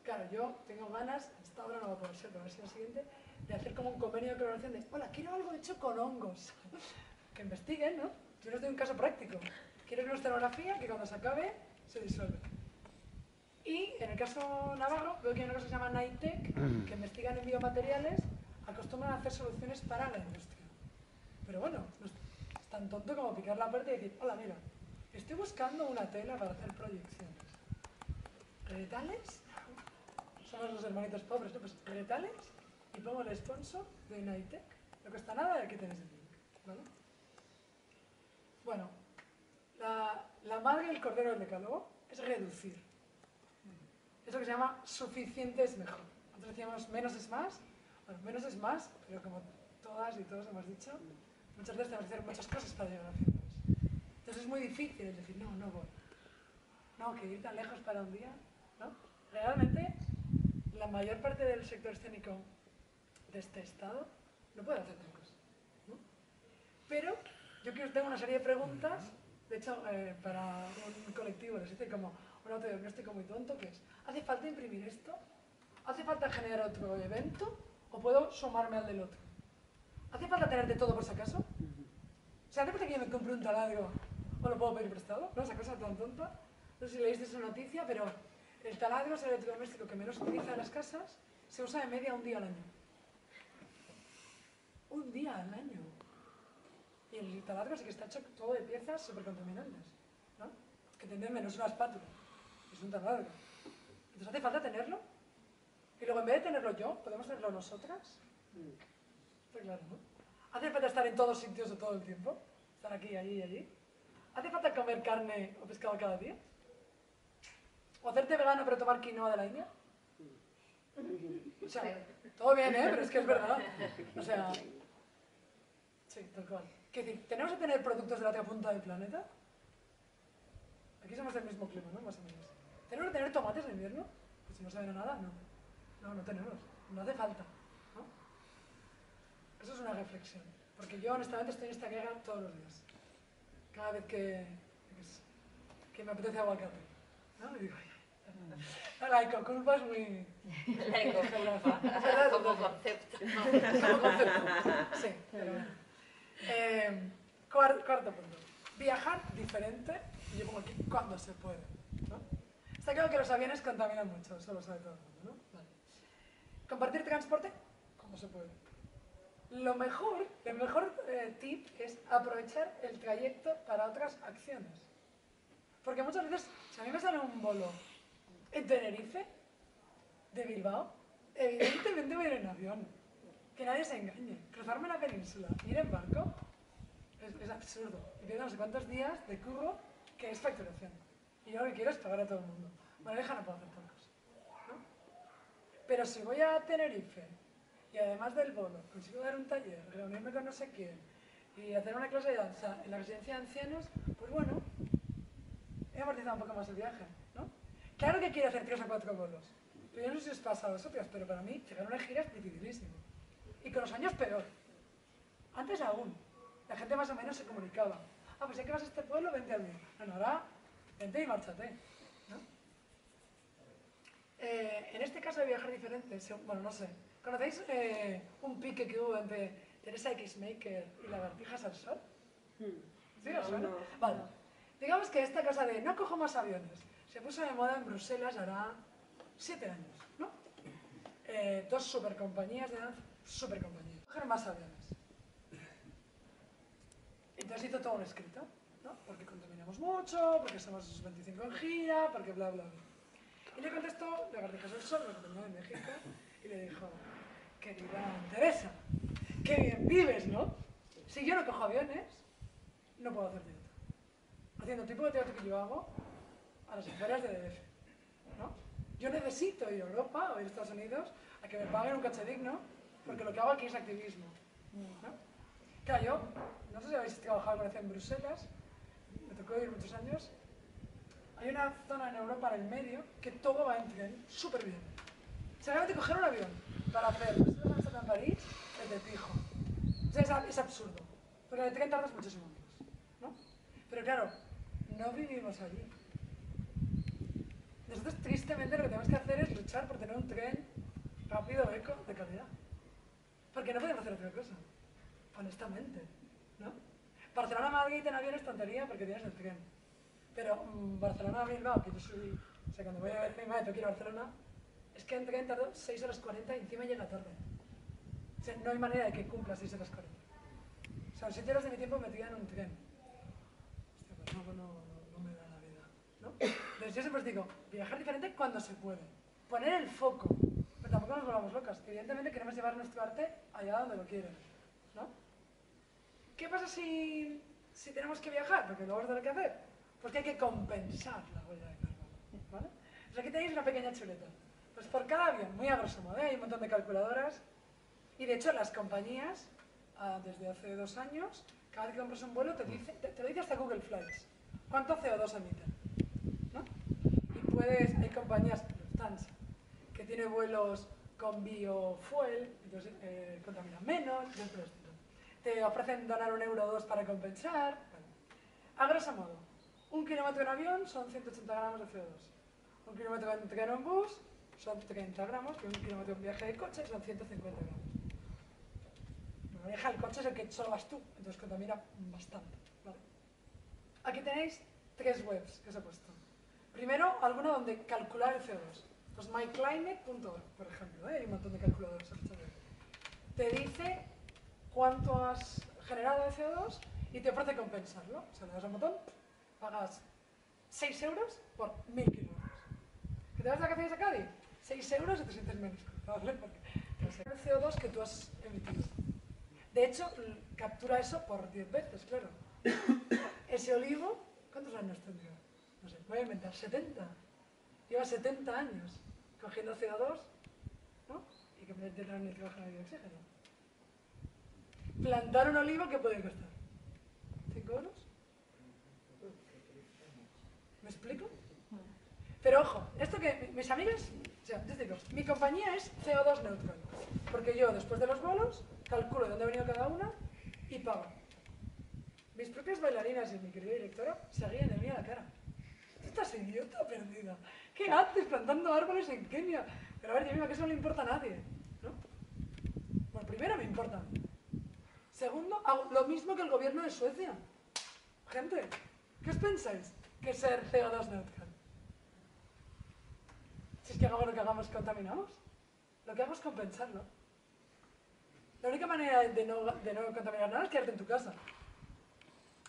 Claro, yo tengo ganas, esta obra no va a poder ser, pero a ver si la siguiente, de hacer como un convenio de colaboración de, hola, quiero algo hecho con hongos. Que investiguen, ¿no? Yo les doy un caso práctico. Quiero una escenografía que cuando se acabe se disuelve. Y en el caso navarro, veo que hay una cosa que se llama Nightech, que investigan en biomateriales, acostumbran a hacer soluciones para la industria. Pero bueno, no es tan tonto como picar la puerta y decir, hola, mira, estoy buscando una tela para hacer proyecciones. ¿Retales? Somos los hermanitos pobres, ¿no? Pues retales y pongo el sponsor de Nightech. No cuesta nada y aquí tenéis el link, ¿vale? Bueno, la madre del cordero del decálogo es reducir. Eso que se llama suficiente es mejor. Nosotros decíamos menos es más. Bueno, menos es más, pero como todas y todos hemos dicho, muchas veces tenemos que hacer muchas cosas para llegar a fin de mes. Entonces es muy difícil decir, no, no voy. No, que ir tan lejos para un día, ¿no? Realmente, la mayor parte del sector escénico de este estado no puede hacer tal cosa, ¿no? Pero yo tengo una serie de preguntas, de hecho, para un colectivo les hice como un autodiagnóstico muy tonto, que es, ¿hace falta imprimir esto? ¿Hace falta generar otro evento? ¿O puedo sumarme al del otro? ¿Hace falta tener de todo por si acaso? O sea, ¿hace falta que yo me compre un taladro o lo puedo pedir prestado? ¿No? Esa cosa tan tonta. No sé si leíste esa noticia, pero el taladro es el electrodoméstico que menos se utiliza en las casas, se usa de media un día al año. Un día al año. Y el taladro sí que está hecho todo de piezas súper contaminantes, ¿no? Que tienen menos una espátula, es un taladro. Entonces, ¿hace falta tenerlo? Y luego, en vez de tenerlo yo, ¿podemos tenerlo nosotras? Está claro, ¿no? ¿Hace falta estar en todos sitios de todo el tiempo? Estar aquí, allí y allí. ¿Hace falta comer carne o pescado cada día? ¿O hacerte vegano pero tomar quinoa de la India? O sea, todo bien, ¿eh? Pero es que es verdad. O sea, sí, tal cual. ¿Qué decir? ¿Tenemos que tener productos de la otra punta del planeta? Aquí somos del mismo clima, ¿no? Más o menos. ¿Tenemos que tener tomates en invierno? Pues si no saben a nada, no. No, no tenemos. No hace falta, ¿no? Eso es una reflexión. Porque yo, honestamente, estoy en esta guerra todos los días. Cada vez que me apetece aguacate, ¿no? Y digo, la ecoculpa es muy... La ecoculpa, como concepto. Como concepto, sí. Pero bueno. Cuarto punto. Viajar diferente, y yo pongo aquí, cuando se puede, ¿no? Está claro que los aviones contaminan mucho, eso lo sabe todo el mundo, ¿no? Vale. Compartir transporte, cuando se puede. El mejor tip es aprovechar el trayecto para otras acciones. Porque muchas veces, si a mí me sale un bolo en Tenerife, de Bilbao, evidentemente voy a ir en avión. Que nadie se engañe. Cruzarme la península, ir en barco, es absurdo. Y pierdo no sé cuántos días de curro que es facturación. Y yo lo que quiero es pagar a todo el mundo. Maneja no puedo hacer pocos, ¿no? Pero si voy a Tenerife y además del bolo consigo dar un taller, reunirme con no sé quién Y hacer una clase de danza en la residencia de ancianos, pues bueno, he amortizado un poco más el viaje, ¿no? Claro que quiero hacer 3 o 4 bolos. Pero yo no sé si os pasa a vosotros, pero para mí llegar a una gira es dificilísimo. Y con los años peor. Antes aún, la gente más o menos se comunicaba. Ah, pues ya que vas a este pueblo, vente a mí. Bueno, ahora, vente y márchate, ¿no? En este caso de viajar diferente, bueno, no sé. ¿Conocéis un pique que hubo entre Teresa X-Maker y Lagartijas al Sol? ¿Sí os suena? Vale. Digamos que esta cosa de no cojo más aviones se puso de moda en Bruselas hará 7 años, ¿no? 2 supercompañías de danza, supercompañías. Coger más aviones. Entonces hizo todo un escrito, ¿no? Porque contaminamos mucho, porque somos 25 en gira, porque bla, bla, bla. Y le contestó Lagartijas al Sol, la compañía de México, y le dijo, querida Teresa, qué bien vives, ¿no? Si yo no cojo aviones, no puedo hacer teatro. Haciendo el tipo de teatro que yo hago a las afueras de DF, ¿no? Yo necesito ir a Europa o ir a Estados Unidos a que me paguen un caché digno, porque lo que hago aquí es activismo, ¿no? Claro, yo, no sé si habéis trabajado con eso en Bruselas, me tocó ir muchos años. Hay una zona en Europa, en el medio, que todo va en tren súper bien. Seguramente coger un avión para hacer en París es de pijo. O sea, es absurdo, porque en el tren tardas muchísimo menos, ¿no? Pero claro, no vivimos allí. Nosotros tristemente lo que tenemos que hacer es luchar por tener un tren rápido, eco, de calidad. Porque no podemos hacer otra cosa, honestamente, ¿no? Barcelona-Madrid en avión es tontería porque tienes el tren. Pero Barcelona-Bilbao, que yo soy... O sea, cuando voy a ver mi madre, tengo que ir a Barcelona, es que en tren tardo 6 horas 40 y encima llega tarde. O sea, no hay manera de que cumpla 6 horas 40. O sea, 7 horas de mi tiempo metida en un tren. Hostia, pues no me da la vida, ¿no? Entonces yo siempre os digo, viajar diferente cuando se puede. Poner el foco. Pero tampoco nos volvamos locas. Evidentemente queremos llevar nuestro arte allá donde lo quieren, ¿no? ¿Qué pasa si tenemos que viajar? Porque luego es de lo que hacer. Porque hay que compensar la huella de carbono, ¿vale? Pues aquí tenéis una pequeña chuleta. Pues por cada avión, muy a grosso modo, hay un montón de calculadoras. Y de hecho las compañías, desde hace 2 años, cada vez que compras un vuelo te lo dice hasta Google Flights. ¿Cuánto CO2 emiten? ¿No? Y hay compañías, Lufthansa, que tiene vuelos con biofuel, entonces contaminan menos, y todo esto. Te ofrecen donar 1 euro o 2 para compensar. Bueno, a grosso modo, 1 kilómetro en avión son 180 gramos de CO2. 1 kilómetro en tren o en bus son 30 gramos, y 1 kilómetro en viaje de coche son 150 gramos. El viaje al coche es el que solo vas tú, entonces contamina bastante, ¿vale? Aquí tenéis 3 webs que os he puesto. Primero, alguna donde calcular el CO2. Pues myclimate.org, por ejemplo, hay un montón de calculadores. Te dice cuánto has generado de CO2 y te ofrece compensarlo. O sea, le das un botón, pagas 6 euros por 1000 kilómetros. ¿Que te vas de vacaciones a Cádiz? 6 euros y te sientes menos culpable porque el CO2 que tú has emitido. De hecho, captura eso por 10 veces, claro. Ese olivo, ¿cuántos años tendría? No sé, voy a inventar, 70. Lleva 70 años cogiendo CO2, ¿no? Y que me tendrán nitrógeno y oxígeno. Plantar un olivo, ¿qué puede costar? ¿5 euros? ¿Me explico? Pero ojo, esto que mis amigas, o sea, yo digo, mi compañía es CO2 neutral, porque yo después de los vuelos calculo de dónde ha venido cada una y pago. Mis propias bailarinas y mi querida directora se ríen de mí a la cara. ¿Tú estás idiota perdida? ¿Qué haces plantando árboles en Kenia? Pero a ver, yo misma que eso no le importa a nadie, ¿no? Bueno, primero me importa. Segundo, hago lo mismo que el gobierno de Suecia. Gente, ¿qué os pensáis que ser CO2 neutral? Si es que hagamos lo que hagamos, contaminamos. Lo que hago es compensarlo. La única manera de no contaminar nada es quedarte en tu casa.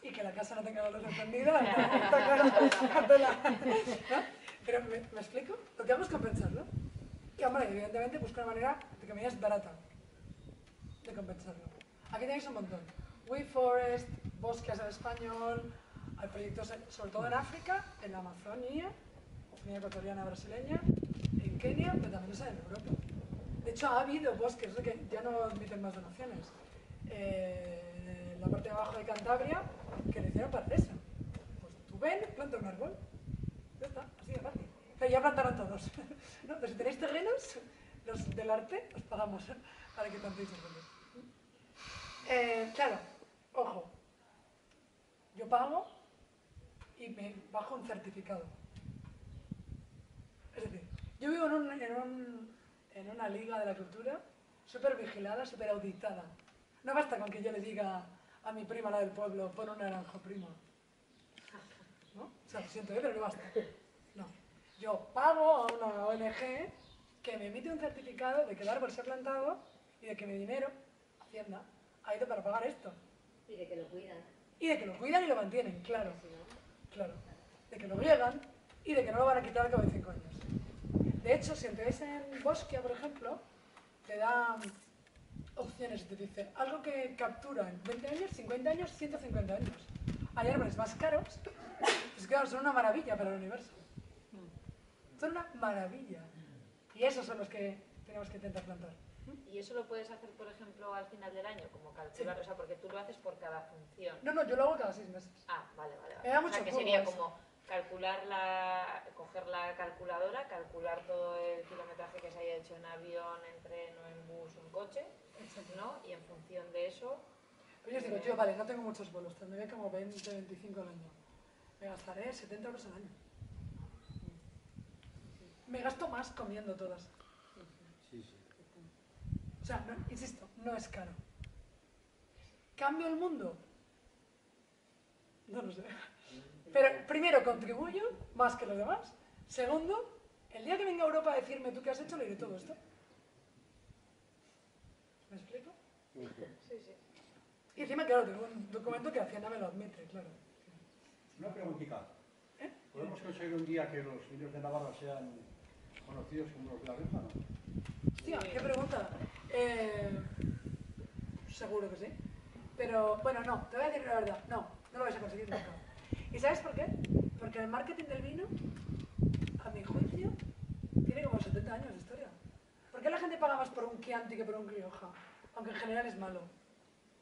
Y que la casa no tenga la luz encendida. ¿No? Pero, ¿me explico? Lo que hago es compensarlo. Y, hombre, evidentemente busco una manera de que me es barata de compensarlo. Aquí tenéis un montón. WeForest, bosques en español, hay proyectos sobre todo en África, en la Amazonía ecuatoriana brasileña, en Kenia, pero también en Europa. De hecho, ha habido bosques que ya no admiten más donaciones. en la parte de abajo de Cantabria que lo hicieron para eso. Pues tú ven, planta un árbol. Ya está, así de fácil. Pero ya plantaron todos. ¿No? Entonces, si tenéis terrenos, los del arte, os pagamos para que plantéis árboles. Claro, ojo. Yo pago y me bajo un certificado. Es decir, yo vivo en una liga de la cultura súper vigilada, súper auditada. No basta con que yo le diga a mi prima, la del pueblo, pon un naranjo, prima. ¿No? O sea, lo siento, pero no basta. No. Yo pago a una ONG que me emite un certificado de que el árbol se ha plantado y de que mi dinero, Hacienda, ha ido para pagar esto. Y de que lo cuidan. Y de que lo cuidan y lo mantienen, claro. Claro. De que lo riegan y de que no lo van a quitar al cabo de 5 años. De hecho, si entráis en Bosquia, por ejemplo, te da opciones y te dice algo que captura en 20 años, 50 años, 150 años. Hay árboles más caros, pues claro, son una maravilla para el universo. Son una maravilla. Y esos son los que tenemos que intentar plantar. ¿Y eso lo puedes hacer, por ejemplo, al final del año, como calcular? Sí. O sea, porque tú lo haces por cada función. No, yo lo hago cada 6 meses. Ah, vale. Me da O mucho sea, que juego sería eso. como coger la calculadora, calcular todo el kilometraje que se haya hecho en avión, en tren o en bus o en coche, ¿no? Y en función de eso... Pero yo os digo, vale, no tengo muchos vuelos, tendré como 20, 25 al año. Me gastaré 70 euros al año. Me gasto más comiendo todas. O sea, insisto, no es caro. ¿Cambio el mundo? No lo sé. Pero primero, contribuyo más que los demás. Segundo, el día que venga a Europa a decirme tú qué has hecho, le diré todo esto. ¿Me explico? Sí. Y encima, claro, tengo un documento que Hacienda me lo admite, claro. Una preguntita. ¿Podemos conseguir un día que los vinos de Navarra sean conocidos como los de La Rioja, no? Hostia, qué pregunta. Seguro que sí. Pero, bueno, no, te voy a decir la verdad. No lo vais a conseguir nunca. ¿Y sabes por qué? Porque el marketing del vino, a mi juicio, tiene como 70 años de historia. ¿Por qué la gente paga más por un Chianti que por un Rioja? Aunque en general es malo.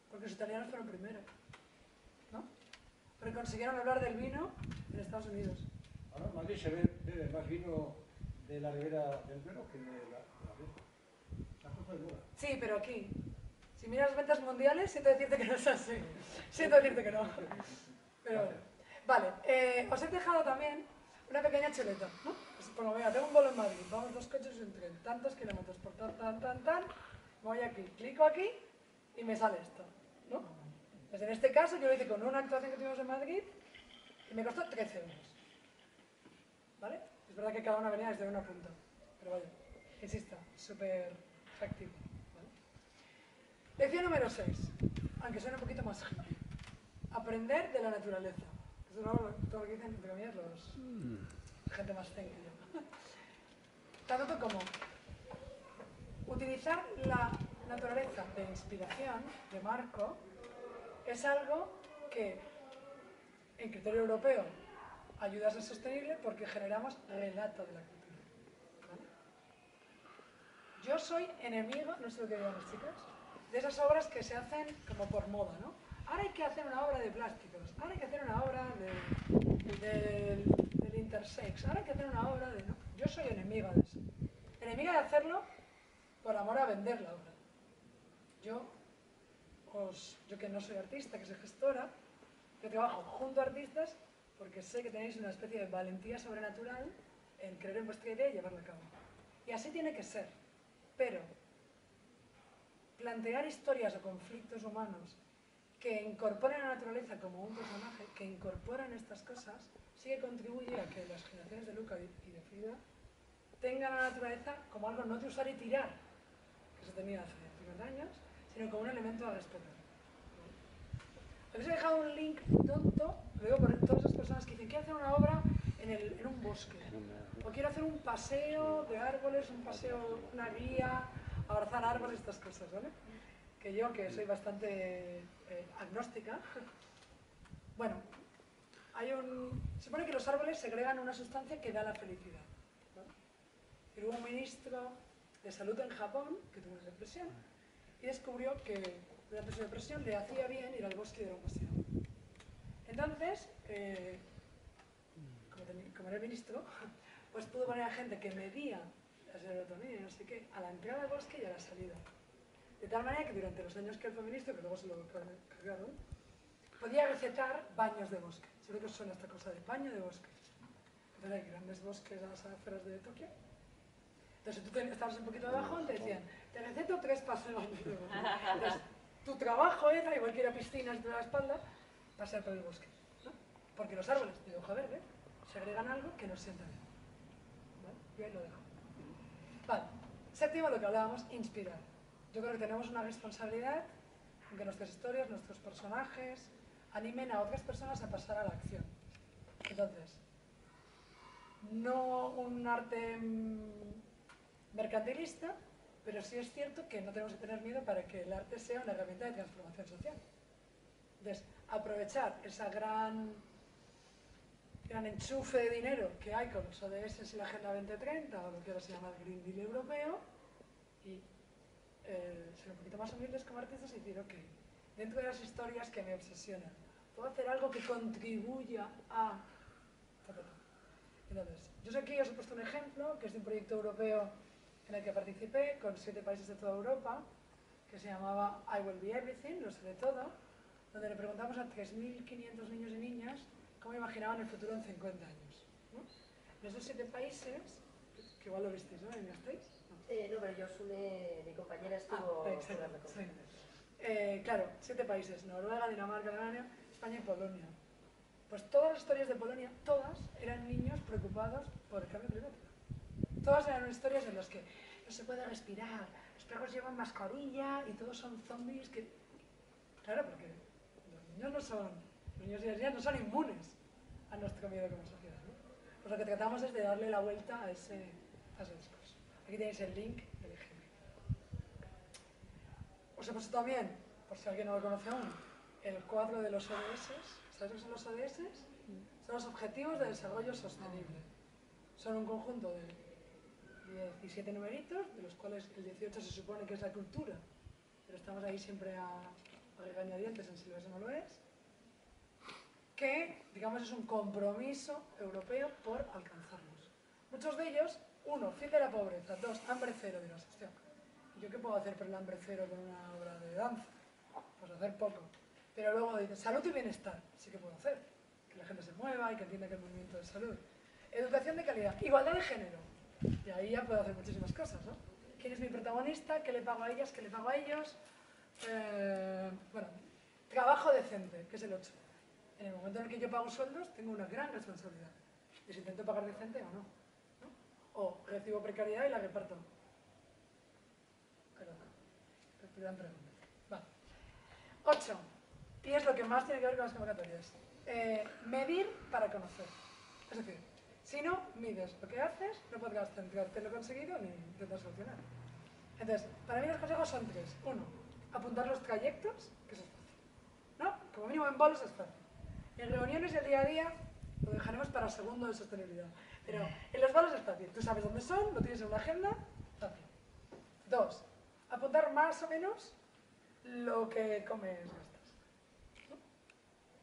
Porque los italianos fueron primero. ¿No? Porque consiguieron hablar del vino en Estados Unidos. Ahora en Madrid se bebe más vino de la Ribera del Duero que de la Rioja. La cosa es buena. Sí, pero aquí, si miras las ventas mundiales, siento decirte que no es así. Siento decirte que no. Pero bueno. Vale, os he dejado también una pequeña chuleta, ¿no? Pues como vea, tengo un vuelo en Madrid, vamos 2 coches y un tren, tantos kilómetros por tan, voy aquí, clico aquí y me sale esto, ¿no? Pues en este caso yo lo hice con una actuación que tuvimos en Madrid y me costó 13 euros. ¿Vale? Es verdad que cada una venía desde una punta, pero vaya, insisto, súper factible. ¿Vale? Lección número 6, aunque suene un poquito más hippie. Aprender de la naturaleza. Eso es todo lo que dicen, entre comillas, gente más zen que yo. Tanto como utilizar la naturaleza de inspiración, de marco, es algo que en criterio europeo ayuda a ser sostenible porque generamos relato de la cultura. ¿Vale? Yo soy enemigo, no sé lo que digan las chicas, de esas obras que se hacen como por moda, ¿no? Ahora hay que hacer una obra de plásticos, ahora hay que hacer una obra del intersex, ahora hay que hacer una obra de... ¿no? Yo soy enemiga de eso. Enemiga de hacerlo por amor a vender la obra. Yo que no soy artista, que soy gestora, yo trabajo junto a artistas porque sé que tenéis una especie de valentía sobrenatural en creer en vuestra idea y llevarla a cabo. Y así tiene que ser. Pero plantear historias o conflictos humanos que incorporen a la naturaleza como un personaje, que incorporan estas cosas, sí que contribuye a que las generaciones de Luca y de Frida tengan a la naturaleza como algo no de usar y tirar, que se tenía hace 50 años, sino como un elemento a respetar. Habéis dejado un link tonto, lo digo por todas esas personas que dicen, quiero hacer una obra en un bosque, o quiero hacer un paseo de árboles, un paseo, una guía, abrazar árboles, estas cosas, ¿vale? Que yo, que soy bastante agnóstica, bueno, se supone que los árboles segregan una sustancia que da la felicidad, ¿no? Y hubo un ministro de salud en Japón que tuvo una depresión y descubrió que durante su depresión le hacía bien ir al bosque y dar un paseo. Entonces, como era ministro, pues pudo poner a gente que medía la serotonina y no sé qué, a la entrada del bosque y a la salida. De tal manera que durante los años que él fue ministro, que luego se lo cargaron, podía recetar baños de bosque. Seguro que os suena esta cosa de baño de bosque. Entonces hay grandes bosques a las afueras de Tokio. Entonces tú estabas un poquito abajo y te decían, te receto 3 paseos. Entonces tu trabajo era, igual que ir a piscinas de la espalda, pasear por el bosque, ¿no? Porque los árboles de hoja verde segregan algo que nos sienta bien. ¿Vale? Y ahí lo dejo. Vale. Séptimo, lo que hablábamos, inspirar. Yo creo que tenemos una responsabilidad en que nuestras historias, nuestros personajes, animen a otras personas a pasar a la acción. Entonces, no un arte mercantilista, pero sí es cierto que no tenemos que tener miedo para que el arte sea una herramienta de transformación social. Entonces, aprovechar esa gran enchufe de dinero que hay con los ODS y la Agenda 2030, o lo que ahora se llama el Green Deal europeo, y ser un poquito más humildes como artistas y decir, ok, dentro de las historias que me obsesionan, puedo hacer algo que contribuya a... Entonces, yo aquí os he puesto un ejemplo, que es de un proyecto europeo en el que participé con 7 países de toda Europa, que se llamaba I Will Be Everything, lo sé de todo, donde le preguntamos a 3.500 niños y niñas cómo imaginaban el futuro en 50 años. ¿No? En esos 7 países, que igual lo visteis, ¿no? ¿Estáis? No, pero yo Sune, mi compañera estuvo... exacto, sí. Claro, 7 países, Noruega, Dinamarca, Alemania, España y Polonia. Pues todas las historias de Polonia, todas eran niños preocupados por el cambio climático. Todas eran historias en las que no se puede respirar, los perros llevan mascarilla y todos son zombies que... Claro, porque los niños y las niñas no son inmunes a nuestro miedo como sociedad, ¿no? Pues lo que tratamos es de darle la vuelta a ese discurso. Aquí tenéis el link del ejemplo. Os he puesto también, por si alguien no lo conoce aún, el cuadro de los ODS. ¿Sabéis qué son los ODS? Son los Objetivos de Desarrollo Sostenible. Son un conjunto de 17 numeritos, de los cuales el 18 se supone que es la cultura, pero estamos ahí siempre a regañadientes en si eso no lo es, que, digamos, es un compromiso europeo por alcanzarlos. Muchos de ellos, 1, fin de la pobreza, 2, hambre cero, dirás, hostia, ¿yo qué puedo hacer por el hambre cero con una obra de danza? Pues hacer poco. Pero luego dices, salud y bienestar, sí que puedo hacer. Que la gente se mueva y que entienda que el movimiento de salud. Educación de calidad, igualdad de género. Y ahí ya puedo hacer muchísimas cosas, ¿no? ¿Quién es mi protagonista? ¿Qué le pago a ellas? ¿Qué le pago a ellos? Bueno, trabajo decente, que es el 8. En el momento en el que yo pago sueldos, tengo una gran responsabilidad. Y si intento pagar decente o no. O recibo precariedad y la reparto. Perdón. Gran pregunta. Vale. 8. Y es lo que más tiene que ver con las convocatorias. Medir para conocer. Es decir, si no mides lo que haces, no podrás centrarte en lo conseguido ni intentar solucionar. Entonces, para mí los consejos son 3. 1, apuntar los trayectos, que eso es fácil. ¿No? Como mínimo en bolos es fácil. En reuniones y el día a día lo dejaremos para segundo de sostenibilidad. Pero en los bolos es fácil. Tú sabes dónde son, lo tienes en una agenda, fácil. 2, apuntar más o menos lo que comes.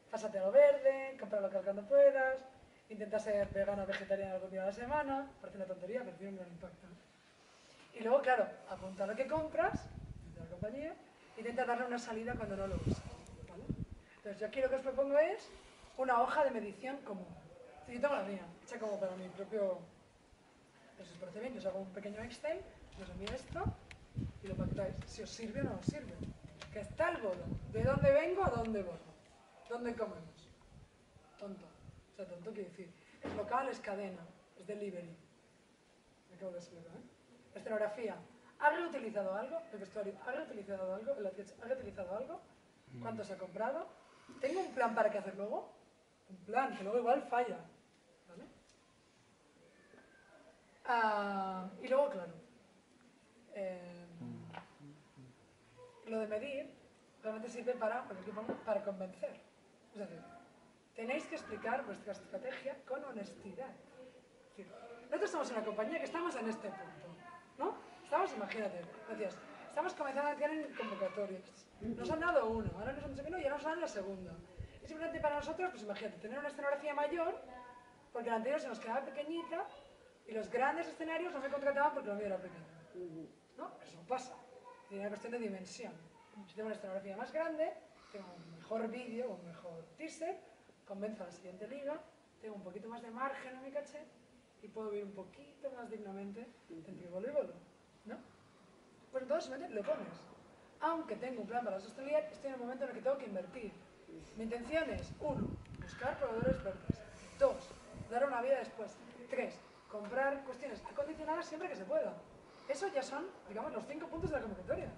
Pásate a lo verde, compra lo que cuando puedas, intenta ser vegano o vegetariano algún día a la semana, parece una tontería, pero tiene un gran impacto. Y luego, claro, apunta lo que compras de la compañía, intenta darle una salida cuando no lo usas. ¿Vale? Entonces, yo aquí lo que os propongo es una hoja de medición común. Yo tengo la mía, hecha como para mi propio... Eso os parece bien, yo os hago un pequeño Excel, os envío esto y lo pactáis. Si os sirve o no os sirve. Que está el bolo. ¿De dónde vengo a dónde voy? ¿Dónde comemos? Tonto. O sea, tonto quiere decir, es local, es cadena, es delivery. Me acabo de explicar, ¿eh? Escenografía. ¿Ha reutilizado algo? El vestuario. ¿Ha reutilizado algo? El outfit. ¿Ha reutilizado algo? ¿Cuánto se ha comprado? ¿Tengo un plan para qué hacer luego? Un plan, que luego igual falla. ¿Vale? Y luego, claro, lo de medir realmente sirve para convencer. Es decir, tenéis que explicar vuestra estrategia con honestidad. Es decir, nosotros somos una compañía que estamos en este punto, ¿no? Estamos, imagínate, decías, estamos comenzando a entrar en convocatorias. Nos han dado uno, ahora nos han dicho que no y ahora nos dan la segunda. Es importante para nosotros, pues imagínate, tener una escenografía mayor, porque la anterior se nos quedaba pequeñita y los grandes escenarios no se contrataban porque la mía era pequeña. ¿No? Eso pasa. Es una cuestión de dimensión. Si tengo una escenografía más grande, tengo un mejor vídeo, un mejor teaser, convenzo a la siguiente liga, tengo un poquito más de margen en mi caché y puedo vivir un poquito más dignamente entre bolo y bolo, ¿no? Pues entonces lo pones. Aunque tengo un plan para la sostenibilidad, estoy en el momento en el que tengo que invertir. Mi intención es, 1, buscar proveedores verdes. 2, dar una vida después. 3, comprar cuestiones acondicionadas siempre que se pueda. Eso ya son, digamos, los 5 puntos de la convocatoria.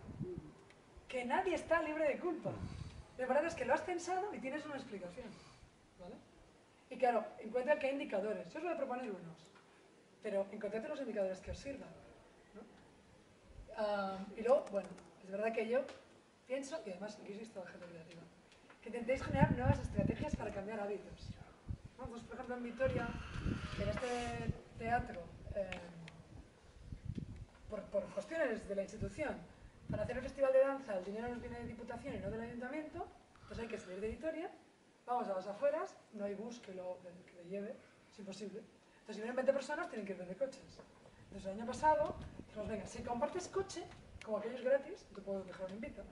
Que nadie está libre de culpa. Lo importante es que lo has pensado y tienes una explicación. ¿Vale? Y claro, encuentra qué indicadores. Yo os voy a proponer unos. Pero encontrad los indicadores que os sirvan. ¿No? Y luego, bueno, es verdad que yo pienso, y además aquí sois toda gente creativa, que intentéis generar nuevas estrategias para cambiar hábitos. ¿No? Pues, por ejemplo, en Vitoria, en este teatro, por cuestiones de la institución, para hacer el festival de danza el dinero nos viene de Diputación y no del Ayuntamiento, pues hay que salir de Vitoria, vamos a las afueras, no hay bus que lo lleve, es imposible. Entonces si vienen 20 personas tienen que ir de coches. Entonces el año pasado dijimos, venga, si compartes coche, como aquello es gratis, te puedo dejar un invito,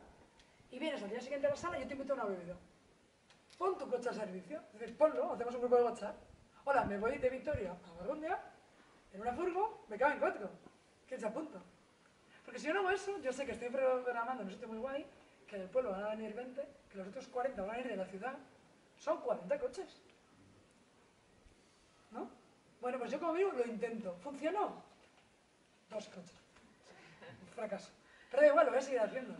y vienes al día siguiente a la sala y yo te invito a una bebida. Pon tu coche al servicio, es decir, ponlo, hacemos un grupo de WhatsApp. Hola, me voy de Vitoria a Barrundia, en una furgo, me caben 4. ¿Quién se apunta? Porque si yo no hago eso, yo sé que estoy programando en un sitio muy guay, que del pueblo van a venir 20, que los otros 40 van a ir de la ciudad. Son 40 coches. ¿No? Bueno, pues yo como digo, lo intento. ¿Funcionó? 2 coches. Un fracaso. Pero da igual, lo voy a seguir haciendo.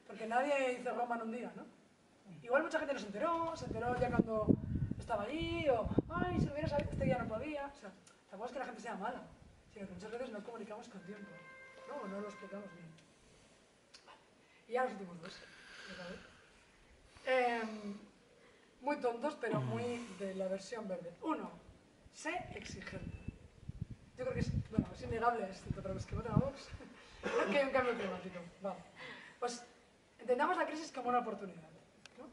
Porque nadie hizo Roma en un día, ¿no? Igual mucha gente no se enteró ya cuando estaba allí, o, ay, si lo hubiera sabido, este día no podía. O sea, tampoco es que la gente sea mala, sino que muchas veces no comunicamos con tiempo, ¿no? O no lo explicamos bien. Vale. Y ya los últimos 2. Muy tontos, pero muy de la versión verde. 1. Sé exigente. Yo creo que es, bueno, es innegable, excepto para los que votan a Vox, que hay un cambio climático. Vale. Pues entendamos la crisis como una oportunidad. ¿No?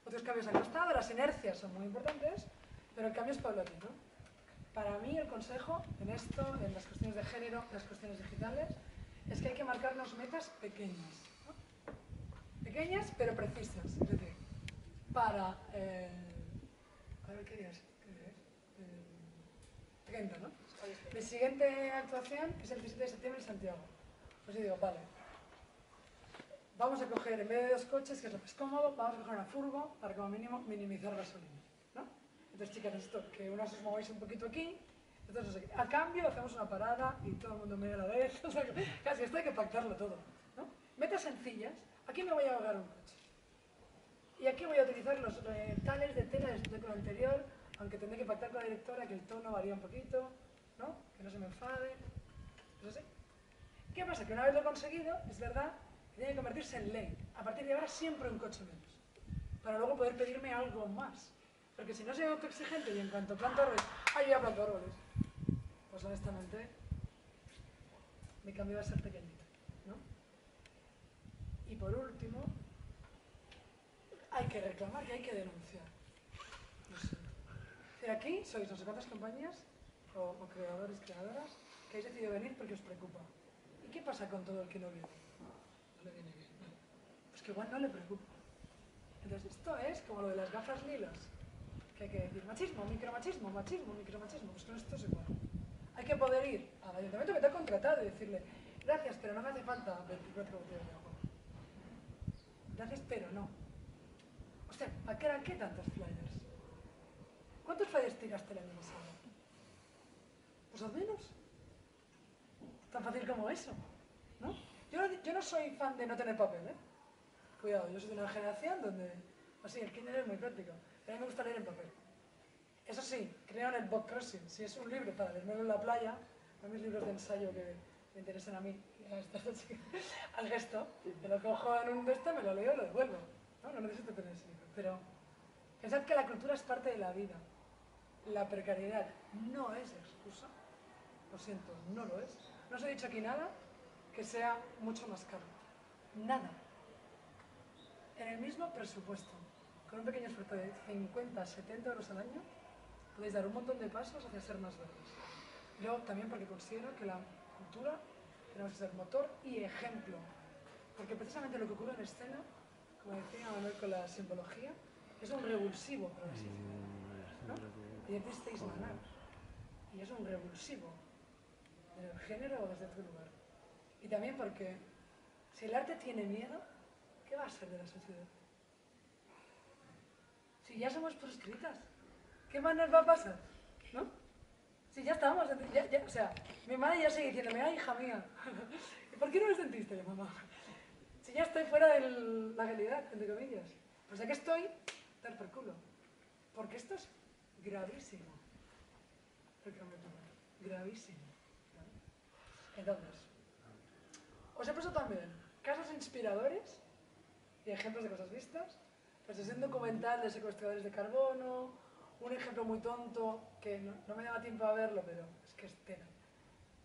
Otros cambios han costado, las inercias son muy importantes, pero el cambio es paulatino. Para mí el consejo en esto, en las cuestiones de género, en las cuestiones digitales, es que hay que marcarnos metas pequeñas. ¿No? Pequeñas pero precisas. Es decir, para... a ver, ¿qué día es? 30, ¿no? Mi siguiente actuación es el 17 de septiembre en Santiago. Pues yo digo, vale, vamos a coger, en vez de 2 coches, que es lo más cómodo, vamos a coger una furgo para como mínimo minimizar gasolina, ¿no? Entonces, chicas, necesito que unas os mováis un poquito aquí, entonces aquí. A cambio, hacemos una parada y todo el mundo media a la vez, o sea, casi esto hay que pactarlo todo, ¿no? Metas sencillas, aquí me voy a ahogar un coche. Y aquí voy a utilizar los tales de tela de con lo anterior, aunque tendré que pactar con la directora que el tono varía un poquito, ¿no? Que no se me enfade. Pues así. ¿Qué pasa? Que una vez lo he conseguido, es verdad, que tiene que convertirse en ley. A partir de ahora siempre un coche menos. Para luego poder pedirme algo más. Porque si no soy autoexigente y en cuanto planto árboles, ¡ay, ya planto árboles! Pues honestamente, mi cambio va a ser pequeñito, ¿no? Y por último, hay que reclamar y hay que denunciar. No sé. De aquí sois no sé cuántas compañías o creadores, creadoras que habéis decidido venir porque os preocupa. ¿Y qué pasa con todo el que no viene? No le viene bien. Vale. Pues que igual no le preocupa. Entonces esto es como lo de las gafas lilas. Que hay que decir machismo, micromachismo, machismo, micromachismo. Pues con esto es igual. Hay que poder ir al ayuntamiento que te ha contratado y decirle gracias, pero no me hace falta 24 botellas de agua. Gracias, pero no. Hostia, ¿a qué tantos flyers? ¿Cuántos flyers tiraste el año pasado? Pues al menos. Tan fácil como eso, ¿no? Yo no soy fan de no tener papel, ¿eh? Cuidado, yo soy de una generación donde... Así, el Kindle es muy práctico. Pero a mí me gusta leer en papel. Eso sí, creo en el book crossing. Si es un libro para leerme en la playa, no mis libros de ensayo que me interesan a mí, al gesto, me lo cojo en un de me lo leo y lo devuelvo. No necesito tener ese libro. Pero pensad que la cultura es parte de la vida. La precariedad no es excusa. Lo siento, no lo es. No os he dicho aquí nada que sea mucho más caro. nada. En el mismo presupuesto, con un pequeño esfuerzo de 50, 70 euros al año, podéis dar un montón de pasos hacia ser más verdes. Yo también porque considero que la cultura tenemos que ser motor y ejemplo. Porque precisamente lo que ocurre en escena, como decía Manuel con la simbología, es un revulsivo progresivo, ¿no? Y existéis manar. Y es un revulsivo del género o desde otro lugar. Y también porque si el arte tiene miedo, ¿qué va a ser de la sociedad? Si ya somos proscritas, ¿qué más nos va a pasar? ¿No? Si ya estamos, o sea, mi madre ya sigue diciéndome, ay, hija mía, ¿y por qué no eres dentista, yo, mamá? Si ya estoy fuera de la realidad, entre comillas. Pues ya que estoy, dar por culo. Porque esto es gravísimo. Gravísimo. ¿Vale? Entonces, os he puesto también casos inspiradores y ejemplos de cosas vistas. Pues es un documental de secuestradores de carbono, un ejemplo muy tonto, que no me daba tiempo a verlo, pero es que es tela.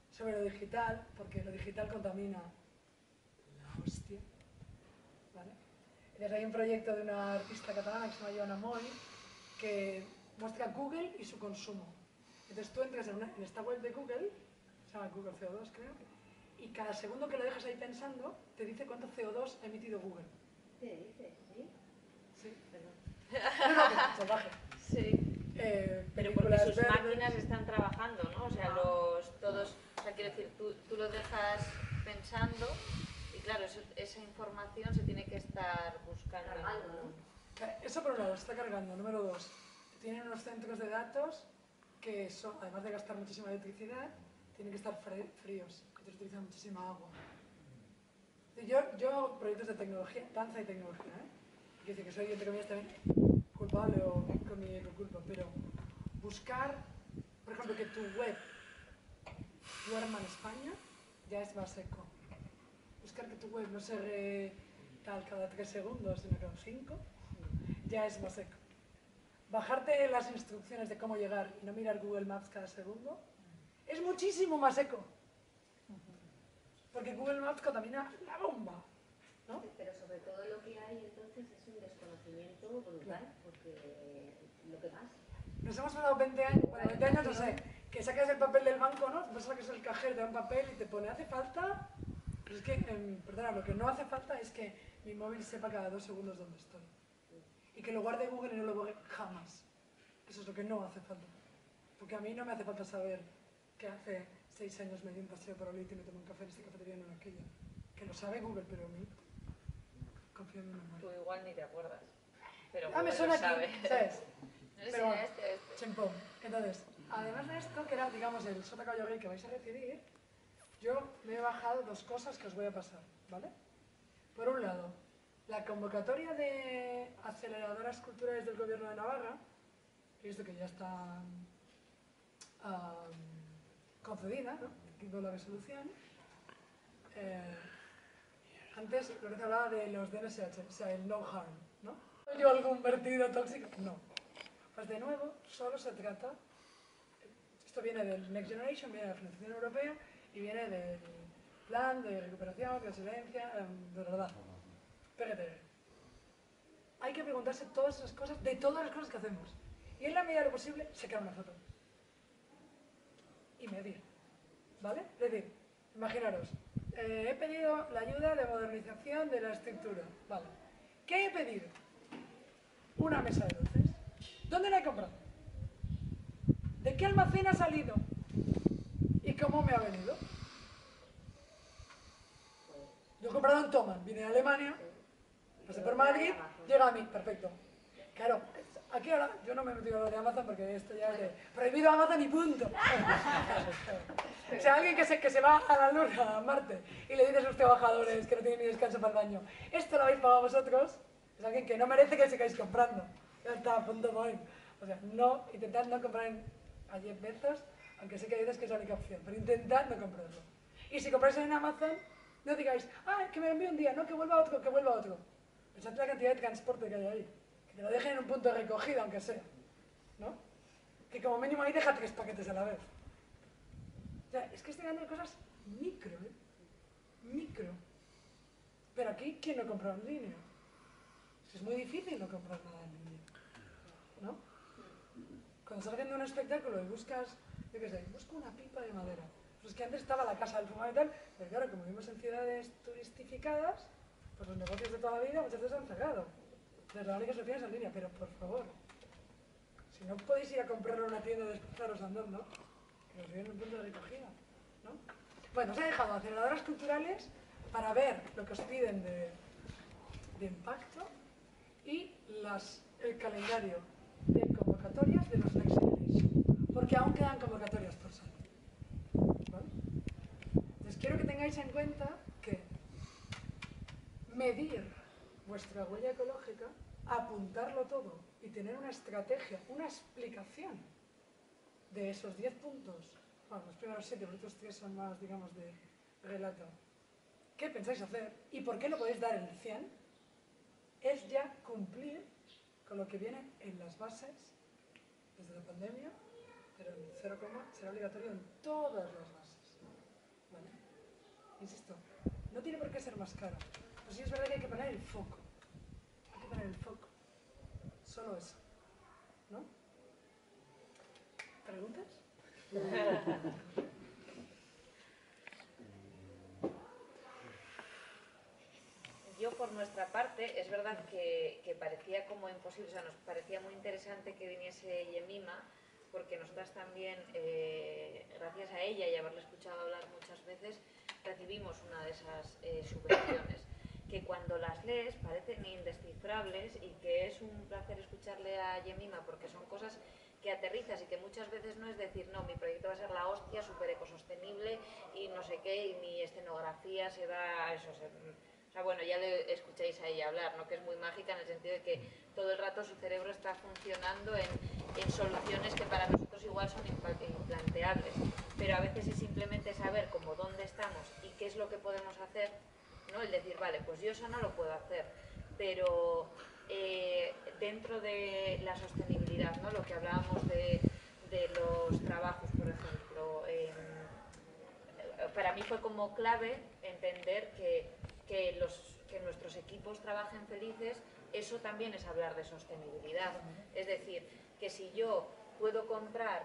Sobre lo digital, porque lo digital contamina la hostia. ¿Vale? Entonces hay un proyecto de una artista catalana que se llama Joana Moy, que muestra Google y su consumo. Entonces tú entras en esta web de Google, se llama Google CO2 creo, y cada segundo que lo dejas ahí pensando, te dice cuánto CO2 ha emitido Google. ¿Qué dices? ¿Sí? Sí. Perdón. No, salvaje. Sí. Pero porque sus máquinas están trabajando, ¿no? O sea, todos, o sea, quiero decir, tú lo dejas pensando y claro, esa información se tiene que estar buscando. ¿No? Eso por un lado, se está cargando. Número 2, tienen unos centros de datos que son, además de gastar muchísima electricidad, tienen que estar fríos, entonces utilizan muchísima agua. Yo hago proyectos de tecnología, danza y tecnología, ¿eh? Quiero decir que soy, entre comillas, también culpable o con mi ecoculpa, pero buscar, por ejemplo, que tu web duerma en España ya es más eco. Buscar que tu web no se tal cada 3 segundos, sino cada 5, ya es más eco. Bajarte las instrucciones de cómo llegar y no mirar Google Maps cada segundo es muchísimo más eco. Porque Google Maps contamina la bomba, ¿no? Pero sobre todo lo que hay entonces es un desconocimiento brutal, porque lo que más... Nos hemos pasado 20 años, bueno, 20 años no sé, que sacas el papel del banco, ¿no? Vas a que es el cajero, te da un papel y te pone, ¿hace falta? Pero es que, perdona, lo que no hace falta es que mi móvil sepa cada 2 segundos dónde estoy. Y que lo guarde Google y no lo borre jamás. Eso es lo que no hace falta. Porque a mí no me hace falta saber que hace 6 años me di un paseo por Olite y me tomé un café en esta cafetería y no en aquella. Que lo sabe Google, pero a mí confío en mi memoria. Tú igual ni te acuerdas. Pero me suena aquí, ¿sabes? Pero bueno, este. chimpón. Entonces, además de esto, que era, digamos, el sota caballo rey que vais a recibir, yo me he bajado 2 cosas que os voy a pasar, ¿vale? Por un lado, la convocatoria de aceleradoras culturales del Gobierno de Navarra, que esto que ya está concedida, ¿no? Quito la resolución. Antes Lorenzo hablaba de los DNSH, o sea, el no harm, ¿no? ¿Yo algún vertido tóxico? No. Pues de nuevo, solo se trata, esto viene del Next Generation, viene de la financiación europea y viene del plan de recuperación, resiliencia, de verdad. PRPR. Hay que preguntarse todas esas cosas, de todas las cosas que hacemos. Y en la medida de lo posible, sacar una foto. Y medir. ¿Vale? Es decir, imaginaros, he pedido la ayuda de modernización de la estructura. Vale. ¿Qué he pedido? Una mesa de luces. ¿Dónde la he comprado? ¿De qué almacén ha salido? ¿Y cómo me ha venido? Yo he comprado en Thomann, vine de Alemania, pasé por Madrid, llega a mí, perfecto. Claro, aquí ahora, yo no me he metido a lo de Amazon porque esto ya es de prohibido Amazon y punto. O sea, alguien que se va a la Luna, a Marte, y le dice a sus trabajadores que no tienen ni descanso para el baño, esto lo habéis pagado vosotros, es alguien que no merece que sigáis comprando. Ya está, punto point. O sea, no, intentad no comprar a Jeff Bezos, aunque sé que hay veces que es la única opción, pero intentad no comprarlo. Y si compráis en Amazon, no digáis, que me envíe un día, no, que vuelva otro, que vuelva otro. Pensad la cantidad de transporte que hay ahí. Que te lo dejen en un punto de recogida, aunque sea. ¿No? Que como mínimo ahí deja 3 paquetes a la vez. O sea, es que estoy dando cosas micro, ¿eh? Micro. Pero aquí, ¿quién no compra en línea? Es muy difícil no comprar nada en línea, ¿no? Cuando estás haciendo un espectáculo y buscas, yo qué sé, busco una pipa de madera. Pues es que antes estaba la casa del fumado y tal, pero claro, como vivimos en ciudades turistificadas, pues los negocios de toda la vida muchas veces han cerrado. Entonces la única solución es en línea, pero por favor, si no podéis ir a comprarlo en una tienda de desplazaros andando, que os viene un punto de recogida, ¿no? Bueno, os he dejado aceleradoras culturales para ver lo que os piden de impacto y el calendario de convocatorias de los Next Generation, porque aún quedan convocatorias por salir, ¿vale? Entonces quiero que tengáis en cuenta que medir vuestra huella ecológica, apuntarlo todo y tener una estrategia, una explicación de esos 10 puntos, bueno, los primeros 7, los otros 3 son más, digamos, de relato. ¿Qué pensáis hacer y por qué lo podéis dar en el 100? Es ya cumplir con lo que viene en las bases desde la pandemia, pero el 0, será obligatorio en todas las bases, ¿vale? Insisto, no tiene por qué ser más caro, pero sí es verdad que hay que poner el foco, hay que poner el foco, solo eso, ¿no? ¿Preguntas? Yo, por nuestra parte, es verdad que parecía como imposible, o sea, nos parecía muy interesante que viniese Yemima, porque nosotras también, gracias a ella y haberla escuchado hablar muchas veces, recibimos una de esas subvenciones, que cuando las lees parecen indescifrables y que es un placer escucharle a Yemima, porque son cosas que aterrizas y que muchas veces no es decir, no, mi proyecto va a ser la hostia, súper ecosostenible y no sé qué, y mi escenografía se va a eso. O sea, bueno, ya le escucháis a ella hablar, ¿no? Que es muy mágica en el sentido de que todo el rato su cerebro está funcionando en soluciones que para nosotros igual son implanteables, pero a veces es simplemente saber como dónde estamos y qué es lo que podemos hacer, ¿no? El decir, vale, pues yo eso no lo puedo hacer, pero dentro de la sostenibilidad, ¿no? Lo que hablábamos de los trabajos, por ejemplo, para mí fue como clave entender que nuestros equipos trabajen felices, eso también es hablar de sostenibilidad. Es decir, que si yo puedo comprar